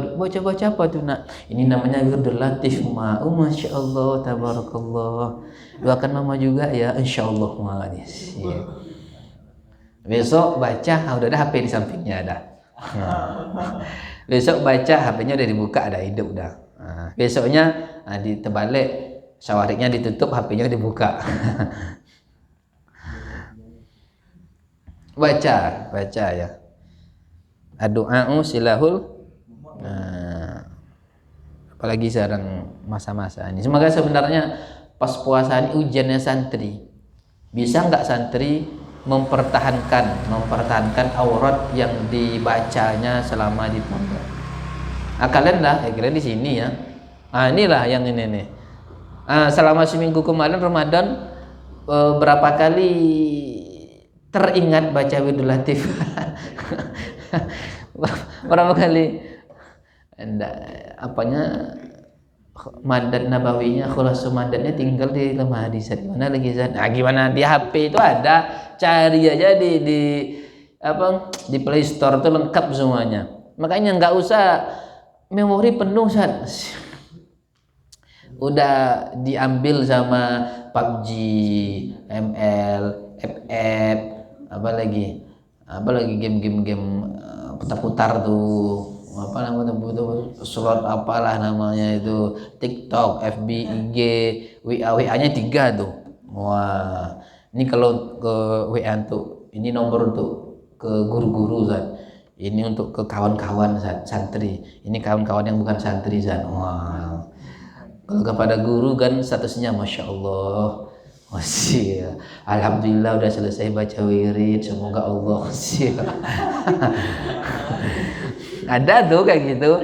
apa tuh nak? Ini namanya wirdul latif ma. Masya Allah tabarakallah. Doakan mama juga ya, insya Allah ma. Besok baca udah ada HP di sampingnya ada. Besok baca HP-nya udah dibuka ada hidup dah. Besoknya terbalik syawariknya ditutup HP-nya dibuka. baca ya. Doa silahul. Apalagi sekarang masa-masa ini. Semoga sebenarnya pas puasa ini ujiannya santri. Bisa nggak santri mempertahankan aurat yang dibacanya selama di pondok? Kalian lah, kalian di sini ya. Inilah yang ini nih. Selama seminggu kemarin Ramadan berapa kali teringat baca wirdul latif? Berapa kali? Madad nabawinya, khulasu madadnya tinggal di lemah hadis. Mana lagi Zat? Gimana di HP itu ada, cari aja di Play Store tuh lengkap semuanya. Makanya nggak usah memori penuh Zat. Udah diambil sama PUBG, ML, FF, apa lagi game putar-putar tuh, apa namanya tuh, slot apalah namanya itu, TikTok, FB, IG, WA-nya 3 tuh. Wah, ini kalau ke WA tuh, ini nomor untuk ke guru-guru Zat. Ini untuk ke kawan-kawan santri. Ini kawan-kawan yang bukan santri Zat. Wah. Kalau kepada guru kan statusnya Masya Allah. Masya, alhamdulillah udah selesai baca wirid, semoga Allah. Ada tuh kayak gitu.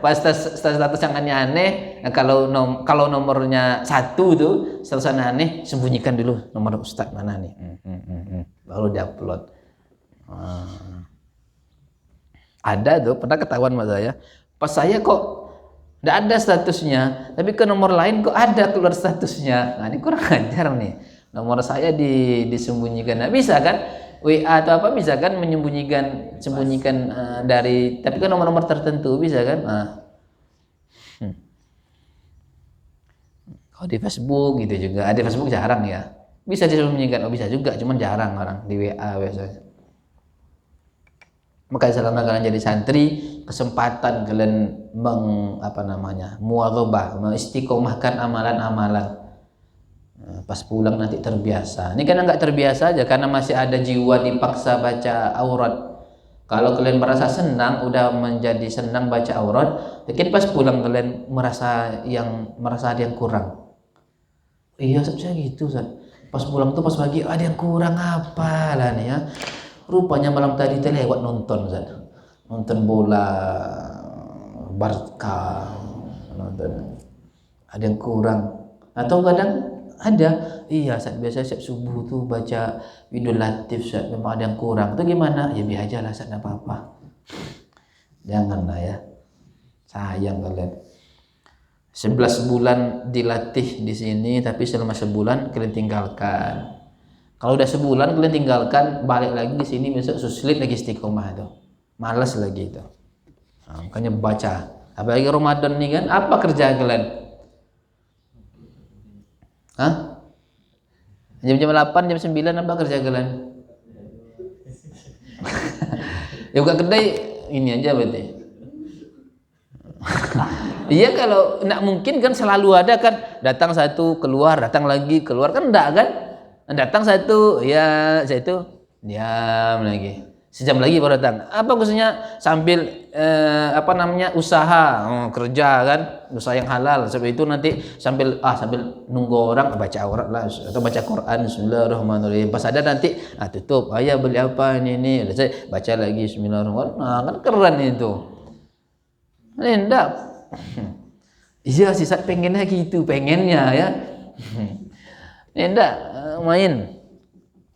Pas status yang aneh-aneh, kalau nomornya 1 tuh status aneh, sembunyikan dulu nomor ustadz mana nih. Baru diupload. Ada tuh, pernah ketahuan sama saya. Pas saya kok nggak ada statusnya, tapi ke nomor lain kok ada keluar statusnya. Nah ini kurang ajar nih. Nomor saya disembunyikan. Nah, bisa kan? WA atau apa bisa kan sembunyikan dari, tapi kan nomor-nomor tertentu bisa kan? Kalau di Facebook gitu juga. Di Facebook jarang ya. Bisa disembunyikan, bisa juga, cuman jarang orang di WA biasanya. Maka selama kalian jadi santri, kesempatan kalian muwadhabah, mengistiqomahkan amalan-amalan. Pas pulang nanti terbiasa. Ini karena nggak terbiasa aja, karena masih ada jiwa dipaksa baca aurat. Kalau kalian merasa senang, udah menjadi senang baca aurat, mungkin pas pulang kalian merasa ada yang kurang. Iya, saya gitu, pas pulang tuh pas pagi ada yang kurang apa lah nih ya. Rupanya malam tadi lewat nonton bola Barca, nonton ada yang kurang, atau kadang ada biasa siap subuh tuh baca wirdul latif memang ada yang kurang, itu gimana ya, biar aja lah enggak apa-apa, janganlah ya, sayang kalian. 11 bulan dilatih di sini, tapi selama sebulan kalian tinggalkan. Kalau udah sebulan kalian tinggalkan, balik lagi di sini besok sulit lagi istiqomah tuh, malas lagi itu. Makanya baca. Apalagi Ramadan nih kan, apa kerja kalian? Jam 8, jam 9 apa kerja kalian? Ya buka kedai ini aja berarti. Iya, kalau enggak mungkin kan selalu ada kan, datang satu keluar, datang lagi keluar, kan enggak kan? Datang satu, ya saya itu diam lagi. Sejam lagi baru datang. Apa maksudnya? Sambil usaha, kerja kan, usaha yang halal. Sebab itu nanti sambil nunggu orang baca aurat lah atau baca Quran, Bismillahirrahmanirrahim. Pas ada nanti tutup. Ayah beli apa ini? Saya baca lagi Bismillahirrahmanirrahim. Nah, kan keren itu. Ini enggak. Iya sih, saya pengennya gitu, pengennya ya. Ini enggak main.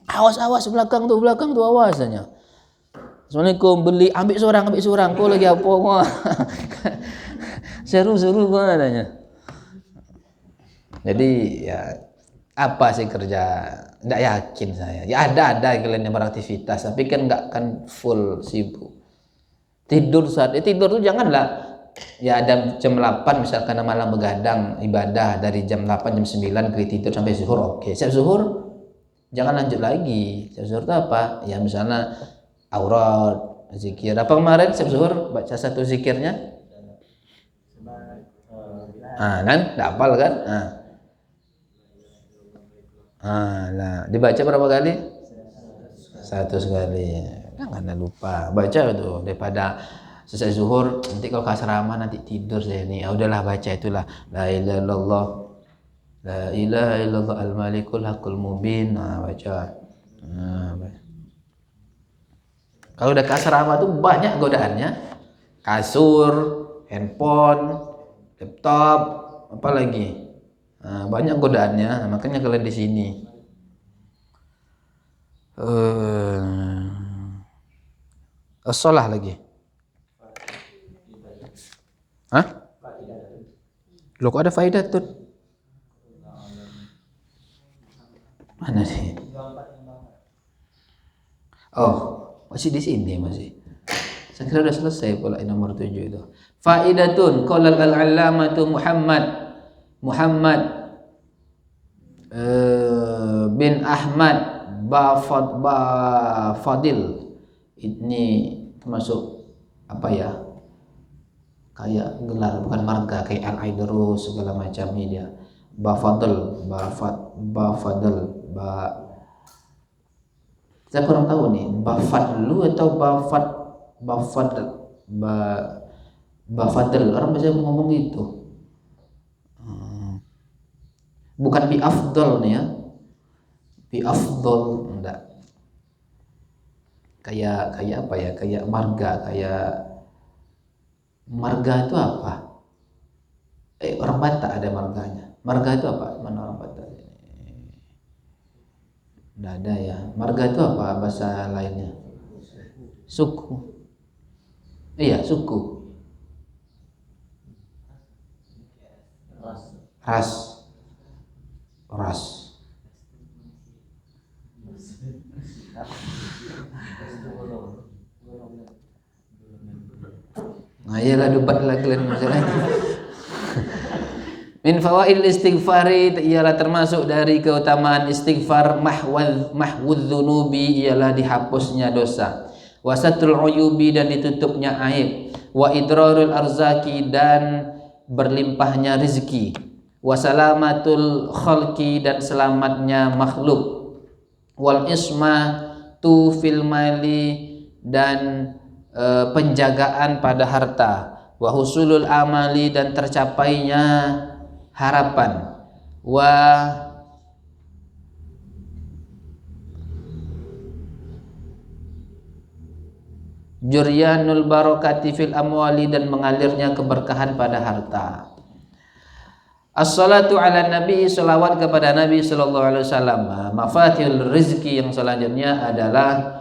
Awas belakang tuh awas aja. Assalamualaikum, beli, ambil seorang, kau lagi apa kau? Seru kau adanya. Jadi ya apa sih kerja? Nggak yakin saya. Ya ada kalian yang beraktivitas, tapi kan nggak kan full sibuk. Tidur tuh janganlah. Ya ada jam 8 misalkan malam begadang ibadah dari jam 8 jam 9 ke tidur sampai zuhur, oke. Siap zuhur jangan lanjut lagi. Siap zuhur itu apa? Ya misalnya aurat, zikir. Apa kemarin siap zuhur baca satu zikirnya? Kan enggak hafal kan? Nah, dibaca berapa kali? Satu sekali. Jangan lupa baca tuh, daripada selesai zuhur nanti kalau ke asrama nanti tidur saya nih. Udahlah baca itulah la ilaha illallah, la ilaha illallah al-malikul haqqul mubin. Baca. Kalau udah ke asrama tuh banyak godaannya. Kasur, handphone, laptop, apalagi. Banyak godaannya. Makanya kalian di sini. Shalah lagi. Loh, kok ada faidah tuh? Mana sih? Masih di sini masih. Saya kira udah selesai pula nomor 7 itu. Faidatun qala al-allamatu Muhammad bin Ahmad Bafadil. Ini termasuk apa ya? Kayak gelar, bukan marga, kayak Al-Aidrus segala macam ini dia. Bafadil. Saya kurang tahu nih, Bafadlu atau Bafadil. Orang biasa ngomong gitu. Bukan bi afdal nih ya. Bi afdal enggak. Kayak apa ya? Kayak marga itu apa? Orang Batak ada marganya. Marga itu apa? Mana orang Batak? Nggak ada ya. Marga itu apa bahasa lainnya? Suku. Iya, suku. Ras. Nah, iyalah debat lah kalian masalah. Min fawaid istighfari, ialah termasuk dari keutamaan istighfar, mahwudz dzunubi, ialah dihapusnya dosa, wasatul uyubi, dan ditutupnya aib, wa idrarul arzaki, dan berlimpahnya rezeki, wasalamatul khalqi, dan selamatnya makhluk, wal ismatu fil mali, dan penjagaan pada harta, wa husulul amali, dan tercapainya harapan, wa juryanul barakati fil amwali, dan mengalirnya keberkahan pada harta. As-salatu ala nabi, salawat kepada Nabi sallallahu alaihi wasallam. Mafatihul rizki yang selanjutnya adalah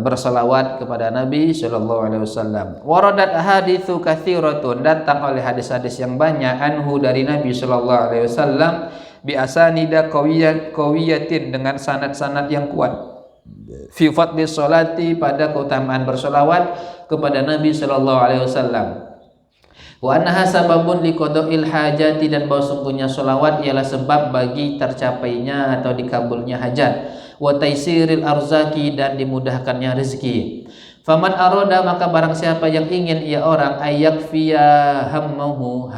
bersalawat kepada Nabi sallallahu alaihi wasallam. Waradat ahaditsu katsiratun, datang oleh hadis-hadis yang banyak, anhu, dari Nabi sallallahu alaihi wasallam, bi asanida qawiyatin, dengan sanad-sanad yang kuat, fi fadli sholati, pada keutamaan bersolawat kepada Nabi sallallahu alaihi wasallam. Wa annaha sababun liqada'il hajati, dan bahwa sungguhnya solawat ialah sebab bagi tercapainya atau dikabulnya hajat, wa taisiril arzaki, dan dimudahkannya rezeki, Faman aroda, maka barang siapa yang ingin ia orang ayakfiya hammuhu,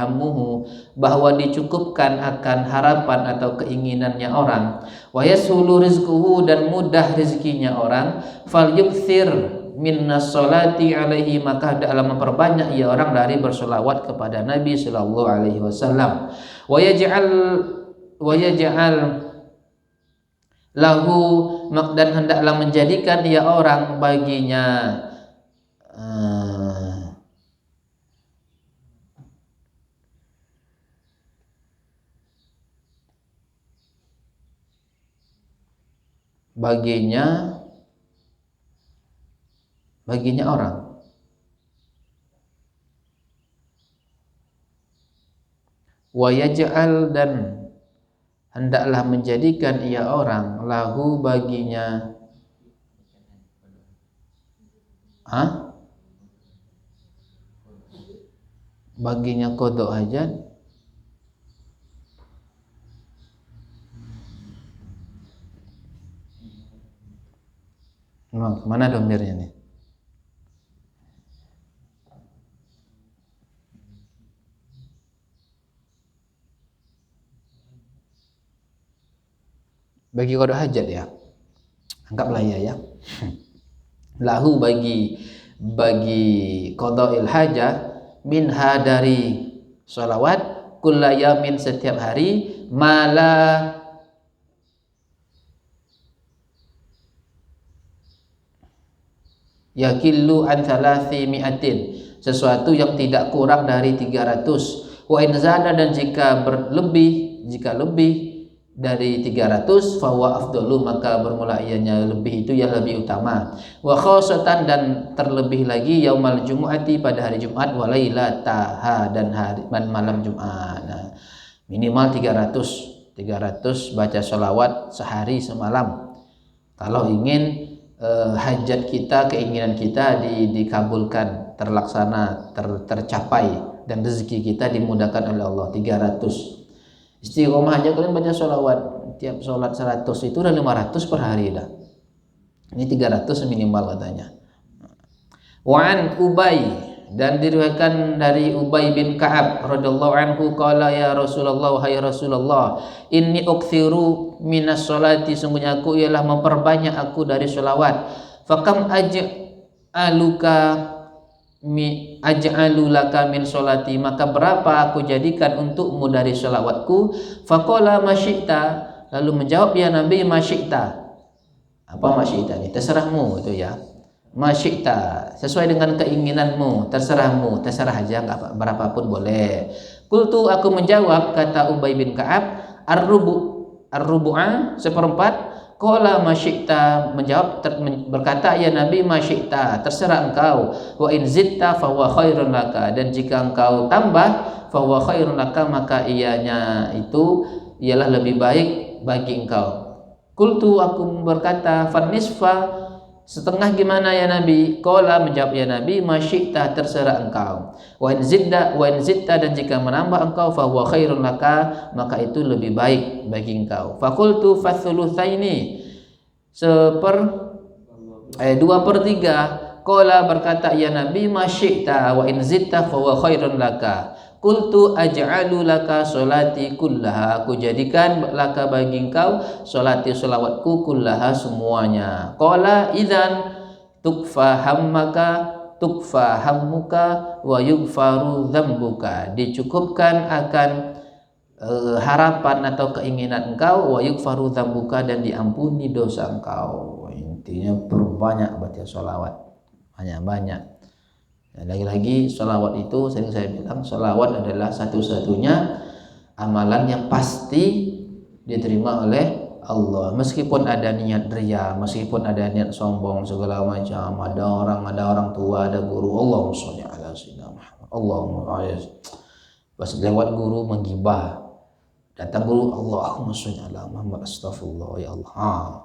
bahwa dicukupkan akan harapan atau keinginannya orang, wa yashulu rizquhu, dan mudah rezekinya orang, falyukthir minnas salati alaihi, maka hendaklah memperbanyak ia orang dari bersolawat kepada Nabi sallallahu alaihi wasallam. Wa yaj'al lahu, dan hendaklah menjadikan ia orang baginya baginya orang. Wa yaj'al, dan hendaklah menjadikan ia orang lahu baginya baginya qada hajat. Mana domirnya nih? Bagi qada hajat ya. Anggaplah ya. Lahu bagi qada'il hajah, minha dari sholawat, kullayamin setiap hari, mala yakillu an thalathi mi'atin, sesuatu yang tidak kurang dari 300. Wa in zada, dan jika lebih dari 300, fahuwa afdalu, maka bermula ianya lebih itu yang lebih utama. Wa khosatan, dan terlebih lagi yaumal jumu'ati, pada hari Jumat, wa lailataha, dan malam Jumat. Nah, minimal 300 baca sholawat sehari semalam. Kalau ingin hajat kita, keinginan kita dikabulkan, terlaksana, tercapai, dan rezeki kita dimudahkan oleh Allah. 300 istiqomah aja kalian baca sholawat, tiap sholat 100 itu udah 500 per hari dah. Ini 300 minimal katanya. Wa'an Ubay, dan diriwayatkan dari Ubay bin Ka'ab radhiyallahu anhu, qala ya Rasulullah, hai Rasulullah, inni ukthiru minas sholati, sungguhnya aku ialah memperbanyak aku dari sholawat. Fakam aj'alu laka min sholati, maka berapa aku jadikan untukmu dari sholawatku. Faqala masyi'ta, lalu menjawab ya Nabi, masyi'ta. Apa masyi'ta ini? Terserahmu itu ya. Masyi'ta, sesuai dengan keinginanmu, terserahmu, terserah aja, enggak berapapun boleh. Qultu, aku menjawab, kata Ubay bin Ka'ab, ar-rubu'a, seperempat. Qala masyi'ta, menjawab berkata ya Nabi, masyi'ta, terserah engkau. Wa in zitta fa huwa khairun laka, dan jika engkau tambah, fa huwa khairun laka, maka ianya itu ialah lebih baik bagi engkau. Qultu, aku berkata, fan nisfa, setengah gimana ya Nabi? Qala, menjawab ya Nabi, masyi'ta, terserah engkau. Wa in zitta, dan jika menambah engkau, fa huwa khairun laka, maka itu lebih baik bagi engkau. Faqultu fathulutsaini, 2/3. Qala, berkata ya Nabi, masyi'ta wa in zitta fa huwa khairun laka. Qultu aj'alu laka sholati kullaha, aku jadikan laka bagi engkau sholati, sholawatku, kullaha, semuanya. Qala idzan tukfa hammuka wa yughfaru dzambuka, dicukupkan akan harapan atau keinginan engkau, wa yughfaru dzambuka, dan diampuni dosa engkau. Intinya perbanyak baca sholawat, banyak. Dan lagi-lagi sholawat itu sering saya bilang, sholawat adalah satu-satunya amalan yang pasti diterima oleh Allah. Meskipun ada niat riya, meskipun ada niat sombong segala macam, ada orang tua, ada guru, Allahumma sholli ala sayyidina Muhammad, Allahumma pas lewat guru menggibah, datang guru, Allahumma sholli ala Muhammad, astagfirullah ya Allah.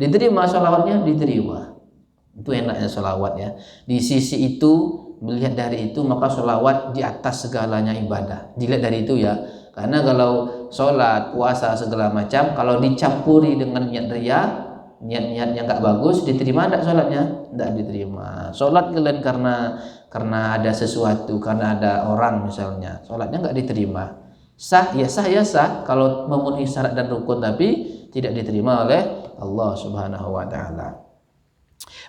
Diterima sholawatnya, diterima. Itu enaknya sholawat ya. Di sisi itu, melihat dari itu, maka sholawat di atas segalanya ibadah. Dilihat dari itu ya. Karena kalau sholat, puasa segala macam, kalau dicampuri dengan niat riya, niat-niat yang enggak bagus, diterima enggak sholatnya? Enggak diterima. Sholat kalian karena ada sesuatu, karena ada orang misalnya, sholatnya enggak diterima. Sah ya sah kalau memenuhi syarat dan rukun, tapi tidak diterima oleh Allah Subhanahu wa taala.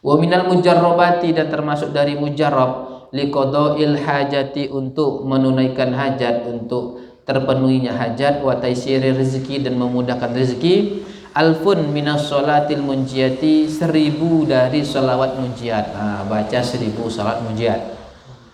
Wa minal mujarrabati, dan termasuk dari mujarrab, liqada'il hajati, untuk menunaikan hajat, untuk terpenuhinya hajat, wa taisiri rezeki, dan memudahkan rezeki, alfun minas sholatil munjiyati, 1000 dari salawat munjiyat. Baca 1000 salat munjiyat.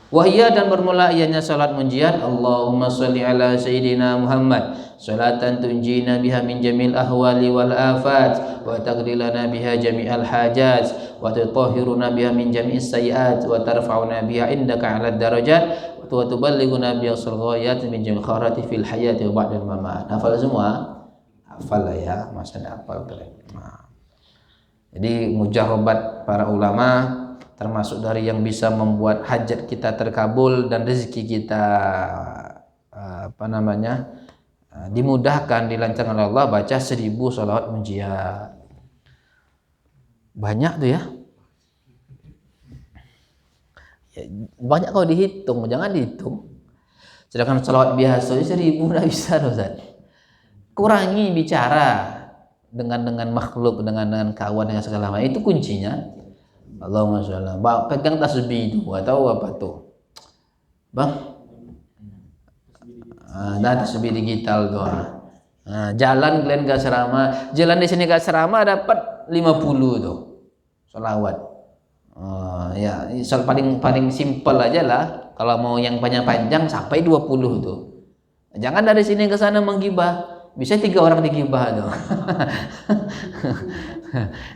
Wahia, dan bermula ianya salat munjiyat, Allahumma sholli ala sayyidina Muhammad salatan tunjina biha min jamil ahwali wal afat, wa taqdilana biha jami'al hajat, wa tutahhiruna biha min jami'is sayiat, wa tarfa'una biha indaka 'alad darajat, wa tuballighuna biha ghayat min jamil khairati fil hayati wa ba'dal mamat. Hafal semua? Hafal lah ya, masa hafal kalian. Jadi mujarrabat para ulama termasuk dari yang bisa membuat hajat kita terkabul dan rezeki kita dimudahkan, dilancarkan oleh Allah. Baca 1000 sholawat munjiyat. Banyak tuh ya. Banyak kalau dihitung, jangan dihitung. Sedangkan sholawat biasa 1000 nggak bisa, Ustaz. Kurangi bicara dengan makhluk, dengan kawan, dengan segala macam. Itu kuncinya. Allahumma sholli, pegang tasbih itu atau apa tuh, bang? Ada tasbih digital tuh. Jalan kalian gak serama, jalan di sini gak serama dapat 50 tuh sholawat. Ya, soal paling simpel aja lah. Kalau mau yang panjang-panjang sampai 20 tuh. Jangan dari sini ke sana menggibah. Bisa 3 orang digibah tuh.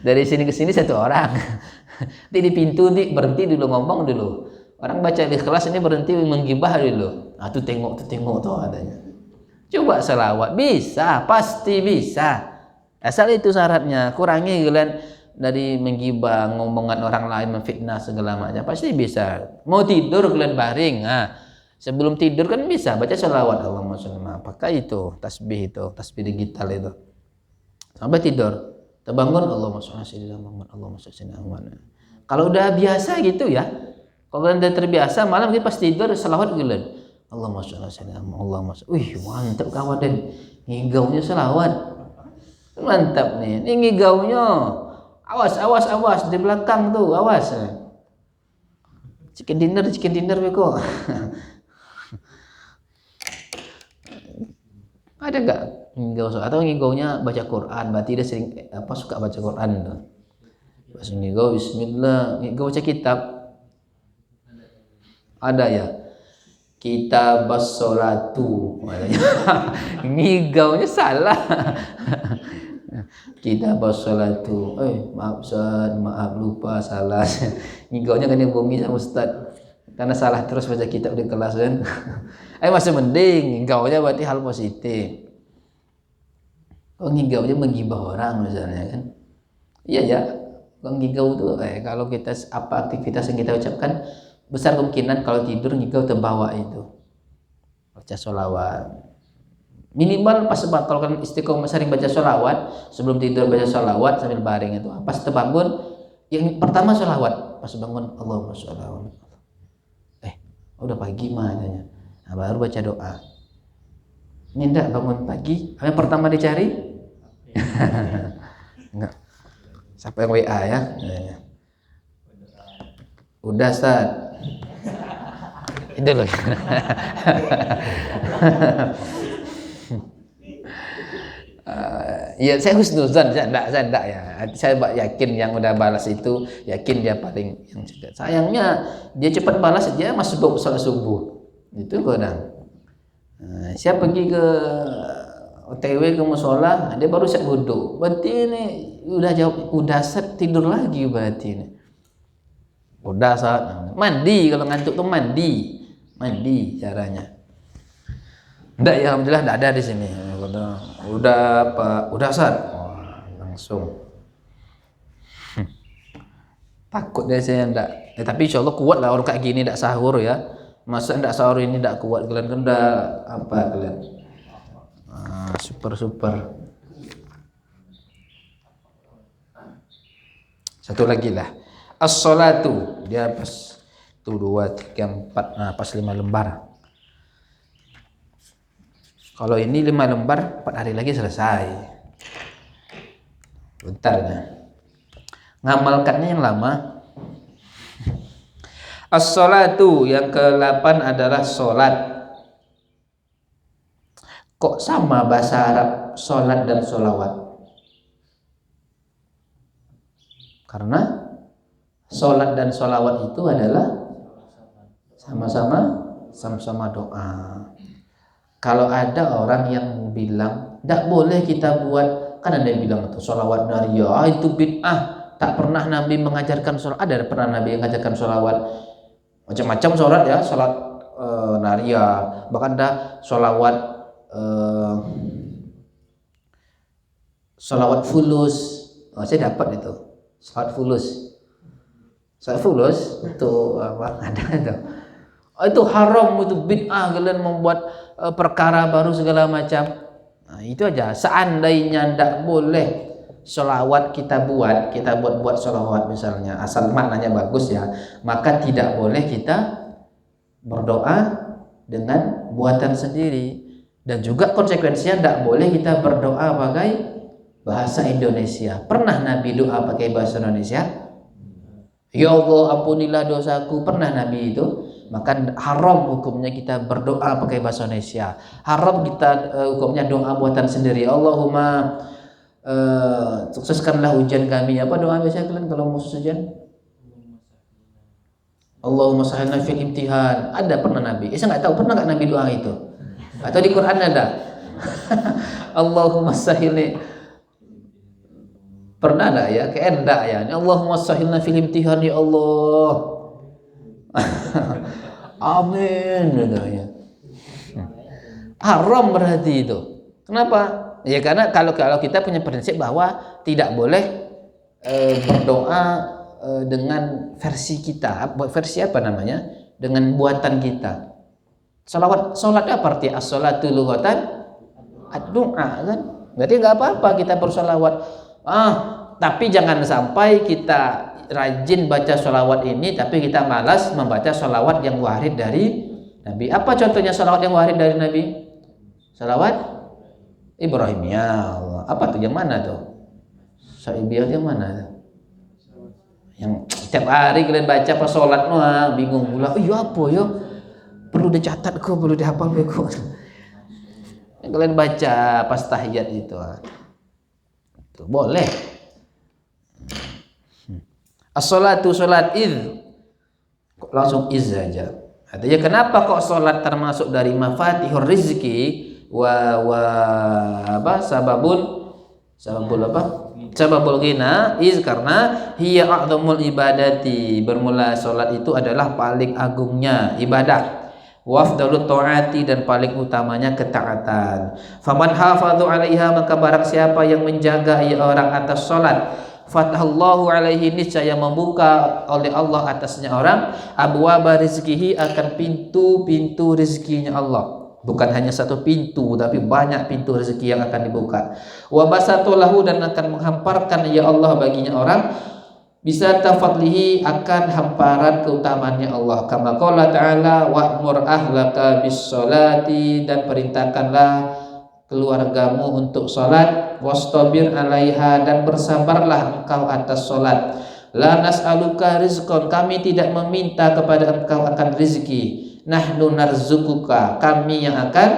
Dari sini ke sini 1 orang. Di pintu berhenti dulu, ngomong dulu. Orang baca Ikhlas ini berhenti menggibah dulu. Tuh tengok tuh adanya. Coba selawat, bisa, pasti bisa. Asal itu syaratnya. Kurangi kalian dari menggibah, ngomongan orang lain, memfitnah segala macam. Pasti bisa. Mau tidur kalian baring. Sebelum tidur kan bisa baca selawat, Allahumma sholli, pakai itu tasbih digital itu. Sampai tidur. Terbangun, Allahumma sholli ala sayyidina Muhammad, Allahumma sholli ala sayyidina Muhammad. Kalau udah biasa gitu ya, kalau udah terbiasa, malam kita pas tidur selawat kalian, Allahumma sholli ala sayyidina Muhammad, Allahumma sholli. Wih, mantap kawan, dan ngigaunya selawat. Mantap nih, ini ngigaunya. Awas di belakang tuh, awas. Chicken dinner beko. Ada enggak ngigau, atau ngigaunya baca Quran? Berarti dia sering suka baca Quran tuh. Pas ngigau bismillah, ngigau baca kitab. Ada ya? Kitab as-sholatu. Ngigaunya salah. Kitab as-sholatu. Maaf Ustaz, maaf lupa salah. Ngigaunya kan bumi sama Ustaz. Karena salah terus baca kitab di kelas kan. Masih mending ngigaunya berarti hal positif. Kalau ngigaunya menggibah orang misalnya kan. Iya ya. Kalau ngigau tuh kalau kita apa aktivitas yang kita ucapkan, besar kemungkinan kalau tidur ngigau terbawa itu. Baca sholawat. Minimal pas kalau kan istiqomah sering baca sholawat, sebelum tidur baca sholawat sambil baring itu. Pas terbangun, yang pertama sholawat. Pas bangun, Allahumma sholli. Udah pagi mah adanya. Baru baca doa. Ini enggak bangun pagi, yang pertama dicari? Enggak. Siapa yang WA ya? Udah Ustaz. Itu loh. Ya saya husnuzan, saya enggak ya. Saya yakin yang udah balas itu, yakin dia paling yang juga. Sayangnya dia cepat balas aja masuk sholat subuh. Itu kadang. Saya pergi ke OTW ke musola, dia baru siap wudhu. Berarti ini udah set tidur lagi berarti ini. Udah saat mandi, kalau ngantuk tuh mandi caranya. Enggak ya, alhamdulillah enggak ada di sini. Udah saat langsung. Takut deh saya enggak. Tapi insyaallah kuat lah orang kayak gini enggak sahur ya. Masa enggak sahur ini enggak kuat kalian kan udah apa kalian? Super. Satu lagi lah. As-salatu. Dia pas 1, 2, 3, 4. Nah, pas 5 lembar. Kalau ini 5 lembar, 4 hari lagi selesai. Bentarnya. Ngamalkannya yang lama. As-salatu, yang ke-8 adalah solat. Kok sama bahasa Arab solat dan solawat? Karena solat dan solawat itu adalah sama-sama doa. Kalau ada orang yang bilang tidak boleh kita buat, kan ada yang bilang itu solawat nariyah, itu bid'ah, tak pernah Nabi mengajarkan sholat. Ada pernah Nabi mengajarkan sholawat macam-macam sholat ya, sholat nariyah, bahkan ada sholawat sholawat fulus. Saya dapat itu sholawat fulus itu apa, ada itu. Itu haram, itu bid'ah, kalian membuat perkara baru segala macam. Nah, itu aja. Seandainya tidak boleh sholawat kita buat sholawat misalnya, asal maknanya bagus ya, maka tidak boleh kita berdoa dengan buatan sendiri. Dan juga konsekuensinya tidak boleh kita berdoa pakai bahasa Indonesia. Pernah Nabi doa pakai bahasa Indonesia? Ya Allah ampunilah dosaku, pernah Nabi itu? Maka haram hukumnya kita berdoa pakai bahasa Indonesia. Haram kita hukumnya doa buatan sendiri. Allahumma sukseskanlah ujian kami. Apa doa biasa kalian kalau mau ujian? Allahumma sahilna fil imtihan. Ada pernah Nabi? Saya nggak tahu pernah nggak Nabi doa itu? Atau di Quran ada? Allahumma sahilni. Pernah enggak ya? Kayak enggak ya. Allahumma sahilna fil imtihan ya Allah. Amin ya. Haram berarti itu. Kenapa? Ya karena kalau kita punya prinsip bahwa tidak boleh berdoa dengan versi kita. Versi apa namanya? Dengan buatan kita. Salat apa arti as-salatu lughatan? Ad-du'a kan? Berarti enggak apa-apa kita bersolawat. Tapi jangan sampai kita rajin baca sholawat ini tapi kita malas membaca sholawat yang warid dari Nabi. Apa contohnya sholawat yang warid dari Nabi? Sholawat Ibrahim ya Allah. Apa tuh, yang mana tuh? Sa'ibiyah yang mana tuh? Yang setiap hari kalian baca pas sholat, bingung pula. Iya apa ya? Perlu dicatat kok, perlu dihafal kok. Kalian baca pas tahiyat itu. Tuh, boleh. As-salatu salat langsung saja. Artinya kenapa kok salat termasuk dari mafatihur rizki sababul ghina karena hiya a'dhamul ibadati, bermula salat itu adalah paling agungnya ibadah, wa afdalut taati, dan paling utamanya ketaatan. Faman hafadhu 'alaiha, maka barang siapa yang menjaga orang atas salat, fatahallahu alaihi, niscaya membuka oleh Allah atasnya orang abwaba rizkihi, akan pintu-pintu rezekinya Allah. Bukan hanya satu pintu, tapi banyak pintu rezeki yang akan dibuka. Wa basatulahu, dan akan menghamparkan ya Allah baginya orang bisa tafadlihi, akan hamparan keutamaannya Allah. Kama qala ta'ala wa'mur ahlaka bis sholati, dan perintahkanlah keluargamu untuk salat, wastabir 'alaiha, dan bersabarlah engkau atas salat. La nas'aluka rizqan, kami tidak meminta kepada engkau akan rezeki. Nahnu narzukuka, kami yang akan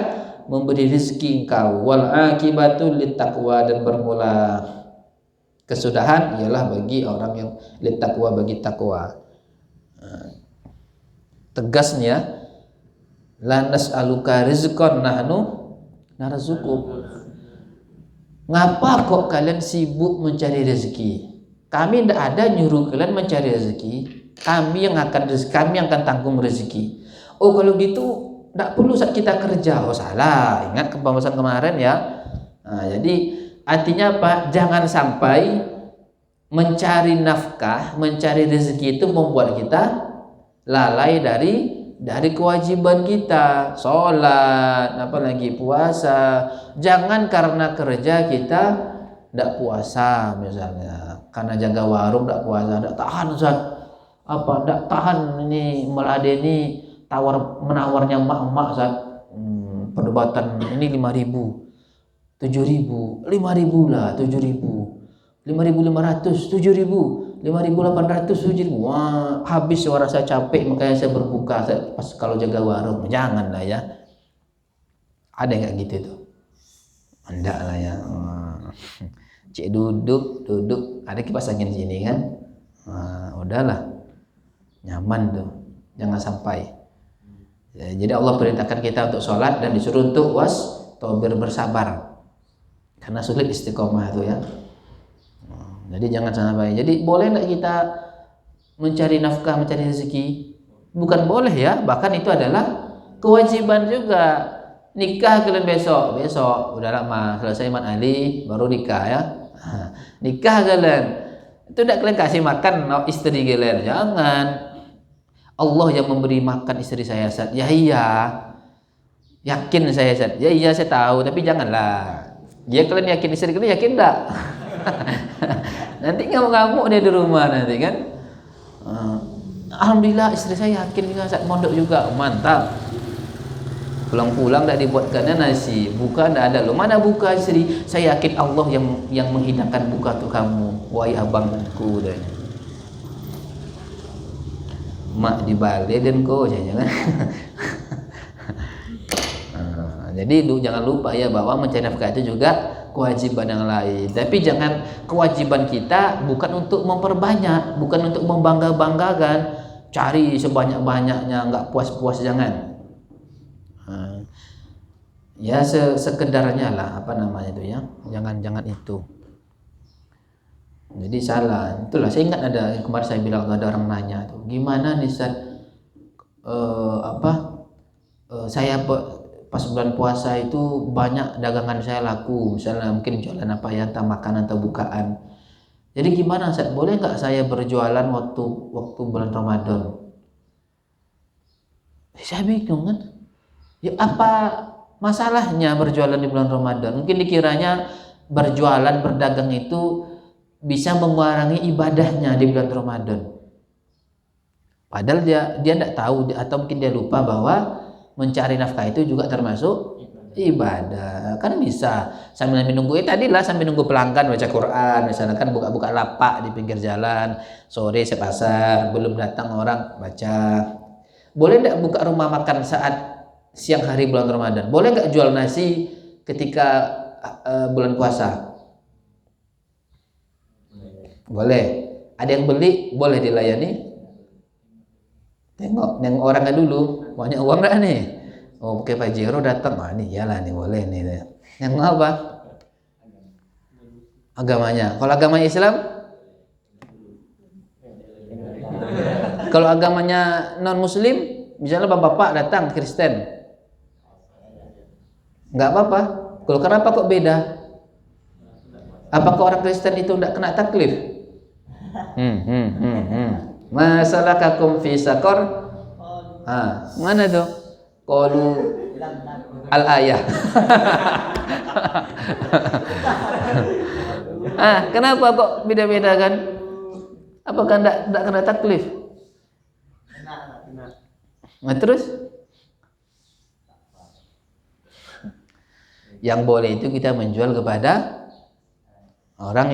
memberi rezeki engkau. Wal akibatu littaqwa, dan bermula kesudahan ialah bagi orang yang littaqwa, bagi takwa. Tegasnya la nas'aluka rizqan nahnu narzukuk. Ngapa kok kalian sibuk mencari rezeki? Kami tidak ada nyuruh kalian mencari rezeki. Kami yang akan tanggung rezeki. Oh kalau gitu tidak perlu saat kita kerja. Oh salah, ingat pembahasan kemarin ya. Jadi artinya apa? Jangan sampai mencari nafkah, mencari rezeki itu membuat kita lalai dari kewajiban kita, sholat, apalagi puasa. Jangan karena kerja kita ndak puasa misalnya, karena jaga warung ndak puasa, ndak tahan Ustaz, ndak tahan ini meladeni menawarnya emak-emak Ustaz. Perdebatan ini 5.000, 7.000, 5.000 lah, 7.000, 5.500, 7.000, 5.800, 7.000. Wah, habis suara saya capek, makanya saya berbuka pas kalau jaga warung. Jangan lah ya. Ada yang kayak gitu tuh? Enggak lah ya. Cik duduk, ada kipas angin sini kan? Udahlah, nyaman tuh, jangan sampai. Ya, jadi Allah perintahkan kita untuk sholat dan disuruh untuk bersabar, karena sulit istiqomah itu ya. Jadi jangan sampai. Jadi boleh enggak kita mencari nafkah, mencari rezeki? Bukan boleh ya, bahkan itu adalah kewajiban juga. Nikah kalian besok udah lama selesai Mat Ali baru nikah ya. Nikah kalian itu tidak kalian kasih makan istri kalian, jangan. Allah yang memberi makan istri saya Ustaz. Ya iya, yakin saya Ustaz. Ya iya saya tahu, tapi janganlah. Ya kalian yakin istri kalian, yakin enggak? Nanti ngamuk-ngamuk dia di rumah nanti kan. Alhamdulillah istri saya yakin juga Ustaz, mondok juga, mantap. Pulang-pulang tak dibuatkannya nasi, buka tak ada. Lo mana buka istri? Saya yakin Allah yang menghidangkan buka untuk kamu, wahai abangku. Dan mak dibalik dan kau jangan. Jadi jangan lupa ya bahwa mencari nafkah itu juga kewajiban yang lain. Tapi jangan, kewajiban kita bukan untuk memperbanyak, bukan untuk membangga-banggakan. Cari sebanyak-banyaknya, nggak puas-puas, jangan. Ya sekedarnya lah, apa namanya itu ya, jangan itu. Jadi salah. Itulah saya ingat ada kemarin saya bilang ada orang nanya tuh, gimana nih Ustaz, saya pas bulan puasa itu banyak dagangan saya laku, misalnya mungkin jualan apa ya, entah makanan atau bukaan. Jadi gimana Ustaz, boleh nggak saya berjualan waktu bulan Ramadan? Saya bingung kan. Ya apa masalahnya berjualan di bulan Ramadan? Mungkin dikiranya berjualan, berdagang itu bisa mengurangi ibadahnya di bulan Ramadan. Padahal dia tidak tahu, atau mungkin dia lupa bahwa mencari nafkah itu juga termasuk ibadah. Kan bisa sambil menunggu, tadilah sambil nunggu pelanggan baca Quran, misalnya kan buka-buka lapak di pinggir jalan, sore sepasar, belum datang orang baca. Boleh tidak buka rumah makan saat siang hari bulan Ramadan? Boleh nggak jual nasi ketika bulan puasa? Boleh. Ada yang beli, boleh dilayani. Nengok orangnya dulu, banyak uang nggak nih? Oh, Pak Pajero datang, nih iyalah nih, boleh nih. Nengok apa? Agamanya. Kalau agama Islam? Kalau agamanya non Muslim, misalnya bapak-bapak datang Kristen, nggak apa-apa. Kalau kenapa kok beda? Apakah orang Kristen itu tidak kena taklif? Masalakakum fi sakor? Mana tuh? Qalu al-ayah. Kenapa kok beda-beda kan? Apakah tidak kena taklif? Nah, terus yang boleh itu kita menjual kepada orang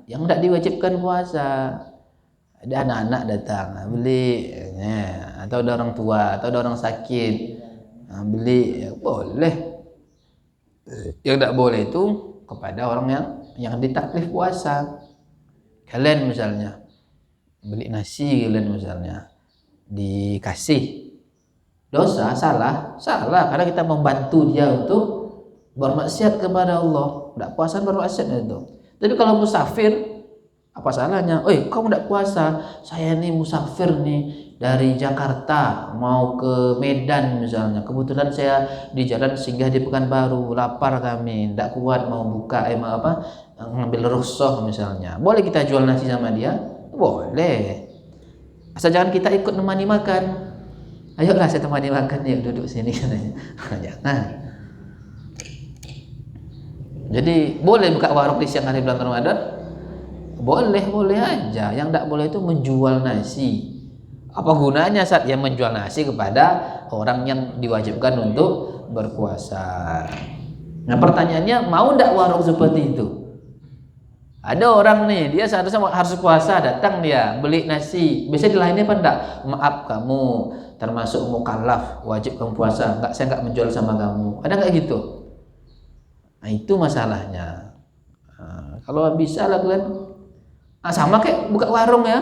yang tidak diwajibkan puasa. Ada anak-anak datang beli, atau ada orang tua, atau ada orang sakit beli, ya boleh. Yang tidak boleh itu kepada orang yang ditaklif puasa. Kalian misalnya beli nasi, kalian misalnya dikasih, dosa, salah karena kita membantu dia untuk bermaksiat kepada Allah. Tidak puasa bermaksiat itu. Tapi kalau musafir, apa salahnya? Kamu tidak puasa, saya nih musafir nih dari Jakarta mau ke Medan misalnya, kebetulan saya di jalan singgah di Pekanbaru, lapar kami, tidak kuat mau buka ngambil rukhsah misalnya. Boleh kita jual nasi sama dia? Boleh, asal jangan kita ikut nemani makan. Ayolah saya temani makan, yuk duduk sini katanya. Jangan. Jadi boleh buka warung di siang hari bulan Ramadan? Boleh aja. Yang tidak boleh itu menjual nasi. Apa gunanya saat yang menjual nasi kepada orang yang diwajibkan untuk berpuasa? Nah, pertanyaannya, mau tidak warung seperti itu? Ada orang nih, dia seharusnya harus puasa, datang dia beli nasi. Biasanya dilayani apa enggak? Maaf, kamu termasuk mukallaf, wajib kamu puasa. Enggak, saya enggak menjual sama kamu. Ada enggak gitu? Nah, itu masalahnya. Nah, kalau bisa lah kalian, sama kayak buka warung ya.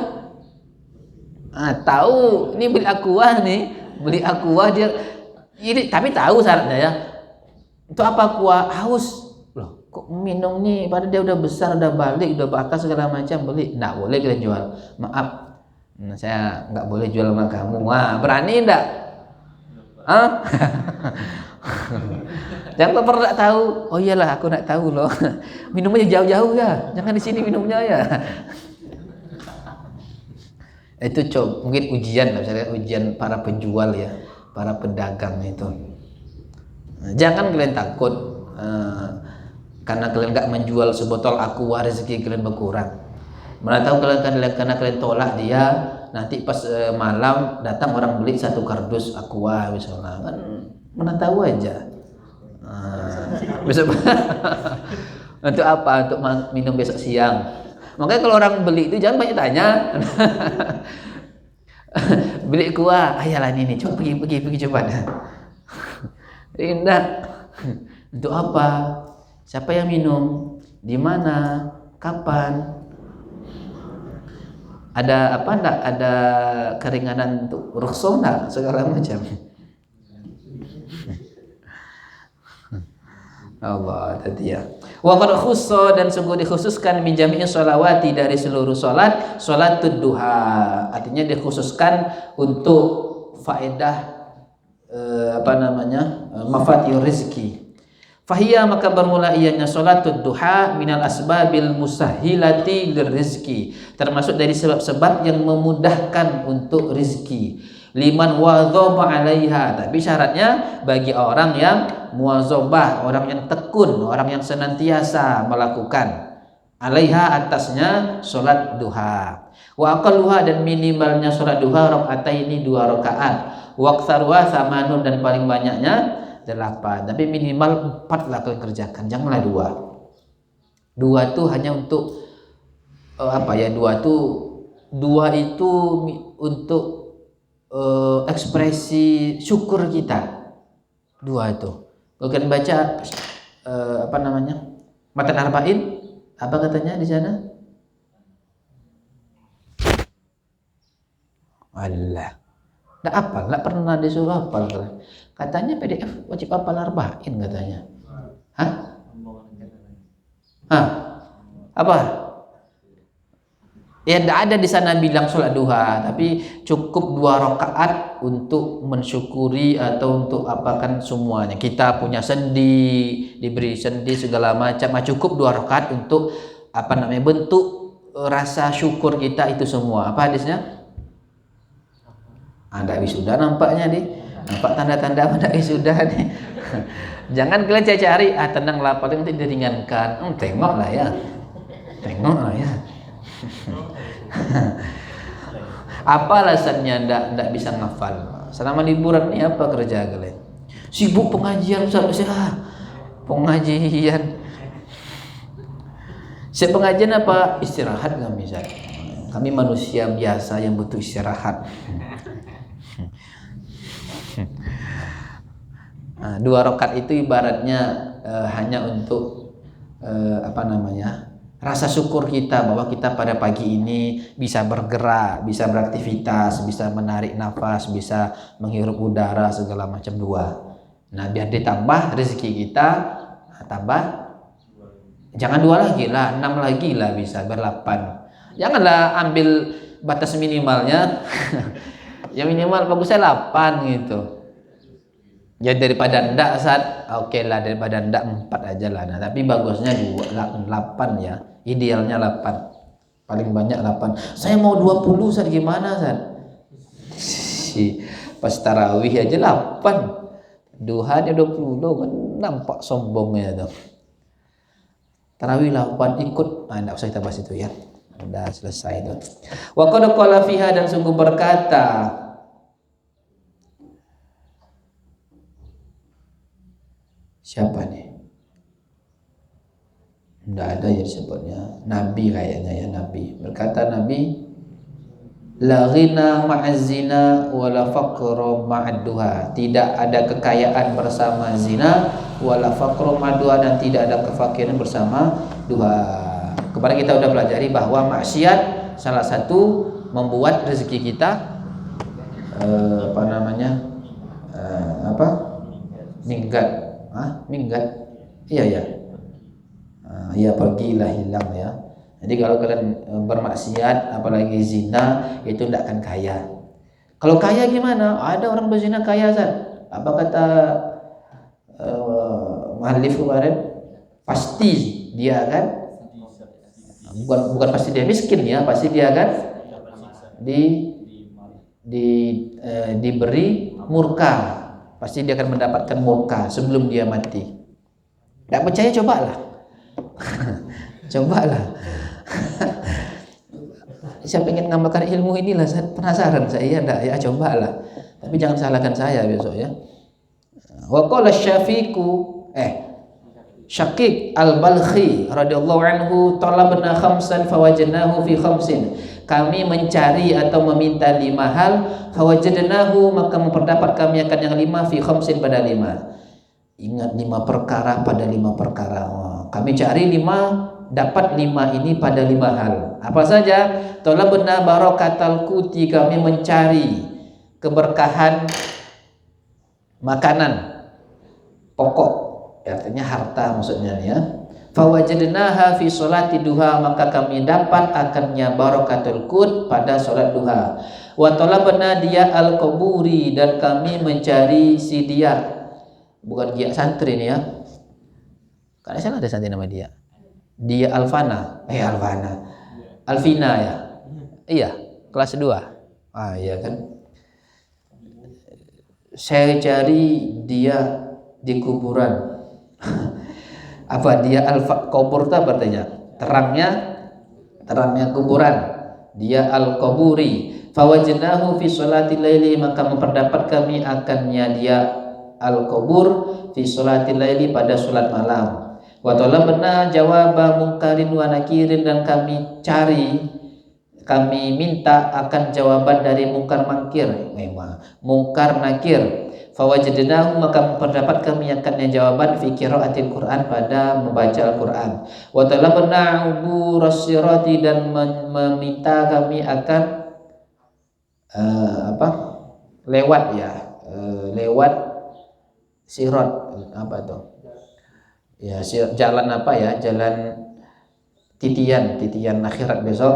Tahu ini beli aqua nih, beli aqua dia ini, tapi tahu syaratnya ya. Itu apa, aqua haus. Loh, kok minum nih padahal dia udah besar, udah balik, udah bakal segala macam, beli. Nggak boleh kita jual. Maaf, saya nggak boleh jual sama kamu. Wah, berani enggak? Jangan pernah tahu. Oh iyalah, aku nggak tahu loh. Minumnya jauh-jauh ya. Jangan di sini minumnya ya. Itu mungkin ujian, misalnya ujian para penjual ya, para pedagang itu. Jangan kalian takut karena kalian nggak menjual sebotol aqua, rezeki kalian berkurang. Mana tahu karena kalian tolak dia, nanti pas malam datang orang beli 1 kardus aqua misalnya, kan mana tahu aja. Besok untuk apa? Untuk minum besok siang. Makanya kalau orang beli itu jangan banyak tanya. Beli kuah, ayalah ini, coba pergi coba dah. Indah. Untuk apa? Siapa yang minum? Di mana? Kapan? Ada apa enggak? Ada keringanan untuk rukhsah enggak? Segala macam. Allah tadi ya. Wa qad khussa, dan sungguh dikhususkan min jami'i sholawati, dari seluruh salat, salatud duha. Artinya dikhususkan untuk faedah mafatihur rizki. Fahiya, maka bermula ianya salatud duha minal asbabil musahhilati lirizki, termasuk dari sebab-sebab yang memudahkan untuk rizki. Liman wadhaba 'alaiha, tapi syaratnya bagi orang yang muwazabah, orang yang tekun, orang yang senantiasa melakukan 'alaiha, atasnya salat duha. Wa aqalluha, dan minimalnya salat duha rakaataini, 2 rakaat. Wa aktsaruha samanun, dan paling banyaknya 8. Tapi minimal 4 lah kalian kerjakan, janganlah 2. 2 itu hanya untuk dua itu untuk ekspresi syukur kita. 2 itu. Kalau kalian baca Matan Arba'in, apa katanya di sana? Allah. Nggak pernah disuruh hafal kalian. Katanya PDF wajib hafal Arba'in katanya. Apa? Ya tidak ada di sana bilang sholat duha, tapi cukup 2 rakaat untuk mensyukuri atau untuk apakan semuanya. Kita punya sendi, diberi sendi segala macam, cukup 2 rakaat untuk bentuk rasa syukur kita itu semua. Apa hadisnya? Anda wisuda nampaknya nih, nampak tanda-tanda anda wisuda nih. Jangan kalian cari, tenang lah, paling nanti diringankan. Tengoklah ya. Apa alasannya ndak bisa ngafal? Selama liburan ini apa kerja kalian? Sibuk pengajian, pengajian. Pengajian apa? Istirahat nggak bisa. Kami manusia biasa yang butuh istirahat. 2 rakaat itu ibaratnya hanya untuk rasa syukur kita bahwa kita pada pagi ini bisa bergerak, bisa beraktivitas, bisa menarik nafas, bisa menghirup udara segala macam 2. Nah, biar ditambah rezeki kita, tambah. Jangan 2 lagi lah, 6 lagi lah, bisa ber-8. Janganlah ambil batas minimalnya. Ya minimal bagusnya 8 gitu. Ya daripada ndak oke lah, daripada ndak 4 aja lah. Nah, tapi bagusnya 8 ya. Idealnya 8. Paling banyak 8. Saya mau 20 gimana pas tarawih aja 8. Duha dia 20 kan, nampak sombongnya tuh. Tarawih 8 ikut. Nah, enggak usah kita bahas itu ya. Sudah selesai itu. Wa qad qala fiha, dan sungguh berkata siapa nih? Enggak ada ya disebutnya. Nabi kayaknya ya, Nabi. Berkata Nabi, la ghina ma'az zina wala faqra ma'ad duha. Tidak ada kekayaan bersama zina, wala faqra ma'ad duha, dan tidak ada kefakiran bersama duha. Kemarin kita sudah pelajari bahwa maksiat salah satu membuat rezeki kita minggat. Minggat. Iya ya. Ya pergilah, hilang ya. Jadi kalau kalian bermaksiat apalagi zina itu tidak akan kaya. Kalau kaya gimana? Ada orang berzina kaya, Zat. Apa kata muallif kemarin? Pasti dia kan bukan pasti dia miskin ya, pasti dia kan diberi murka. Pasti dia akan mendapatkan murka sebelum dia mati. Tidak percaya, cobalah. Cobalah. Saya pengen ngamalkan ilmu inilah, saya penasaran saya, enggak ya, cobalah. Tapi jangan salahkan saya besok ya. Wa qala Syaqiq al-Balkhi radhiyallahu anhu, talabna khamsan fawajadnahu fi khamsin. Kami mencari atau meminta 5 hal, fawajadnahu, maka memperdapat kami akan yang 5, fi khamsin, pada 5. Ingat 5 perkara pada 5 perkara. Kami cari 5, dapat 5 ini pada 5 hal. Apa saja? Talabna barakatal kuti, kami mencari keberkahan makanan pokok, artinya harta maksudnya ya. Fawajadnaha fi sholati duha, maka kami dapat akannya barakatul qut pada sholat duha. Wa talabna dia al-quburi, dan kami mencari si dia, bukan dia santri nih ya, karena saya ada santri nama dia Alfana, Alvina ya, iya kelas 2. Iya kan, saya cari dia di kuburan. Apa dia kubur itu artinya terangnya kuburan. Dia al-kuburi. Fawajnahu fi sholati laili, maka memperdapat kami akannya dia al-kubur fi sholati laili, pada sholat malam. Wa talabna jawaba mungkarin wa nakirin, dan kami minta akan jawaban dari mungkar nakir. Fawajadnahu, maka memperdapat kami akannya jawaban fi qiraatil Quran, pada membaca Al-Quran. Wa talabna uburas sirati, dan meminta kami akan lewat sirat, apa itu ya, jalan jalan titian akhirat besok,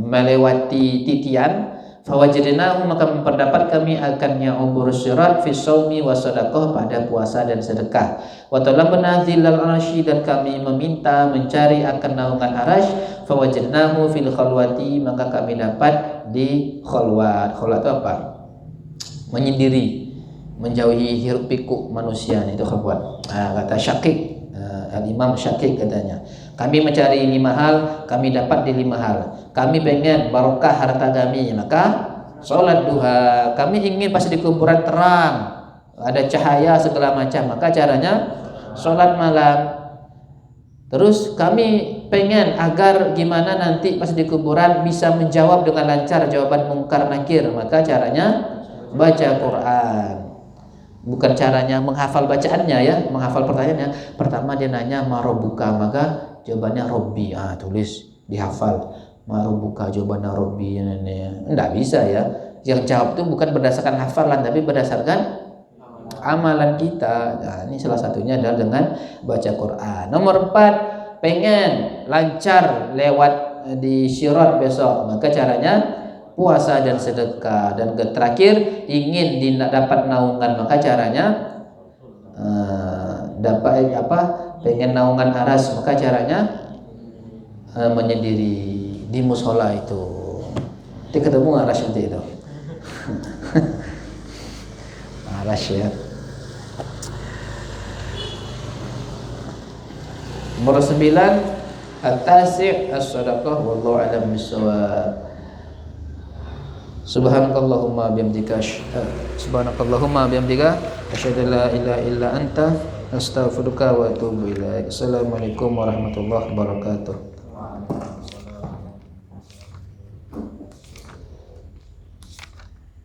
melewati titian. Fawajadnahu, maka memperdapat kami akannya umurus syirat fi shaumi wa sadaqah, pada puasa dan sedekah. Wa talabna dzillal arsy, dan kami mencari akan naungan arasy. Fawajadnahu fil khalwati, maka kami dapat di khalwat. Khalwat itu apa? Menyendiri, menjauhi hiruk pikuk manusia, itu khalwat. Kata Syaqiq, Al-Imam Syaqiq katanya, kami mencari 5 hal, kami dapat di 5 hal. Kami pengen barokah harta kami, maka sholat duha. Kami ingin pas di kuburan terang, ada cahaya segala macam, maka caranya sholat malam. Terus kami pengen agar gimana nanti pas di kuburan bisa menjawab dengan lancar jawaban mungkar nakir, maka caranya baca Quran. Bukan caranya menghafal bacaannya ya, menghafal pertanyaannya. Pertama dia nanya marobuka, maka jawabannya Robbi, tulis dihafal. Marobuka, jawabannya Robbi. Enggak bisa ya. Yang jawab itu bukan berdasarkan hafalan, tapi berdasarkan amalan kita. Nah, ini salah satunya adalah dengan baca Quran. Nomor 4, pengen lancar lewat di syirat besok, maka caranya puasa dan sedekah. Dan terakhir, ingin dapat naungan, maka caranya pengen naungan aras, maka caranya menyendiri di musola itu. Nanti ketemu aras nanti itu. Aras ya. Nomor 9 at-tasi' as-sadaqah wallahu a'lam bissawab. Subhanakallahumma bihamdika asyhadu an la ilaha illa anta astaghfiruka wa atubu ilaik. Assalamualaikum warahmatullahi wabarakatuh.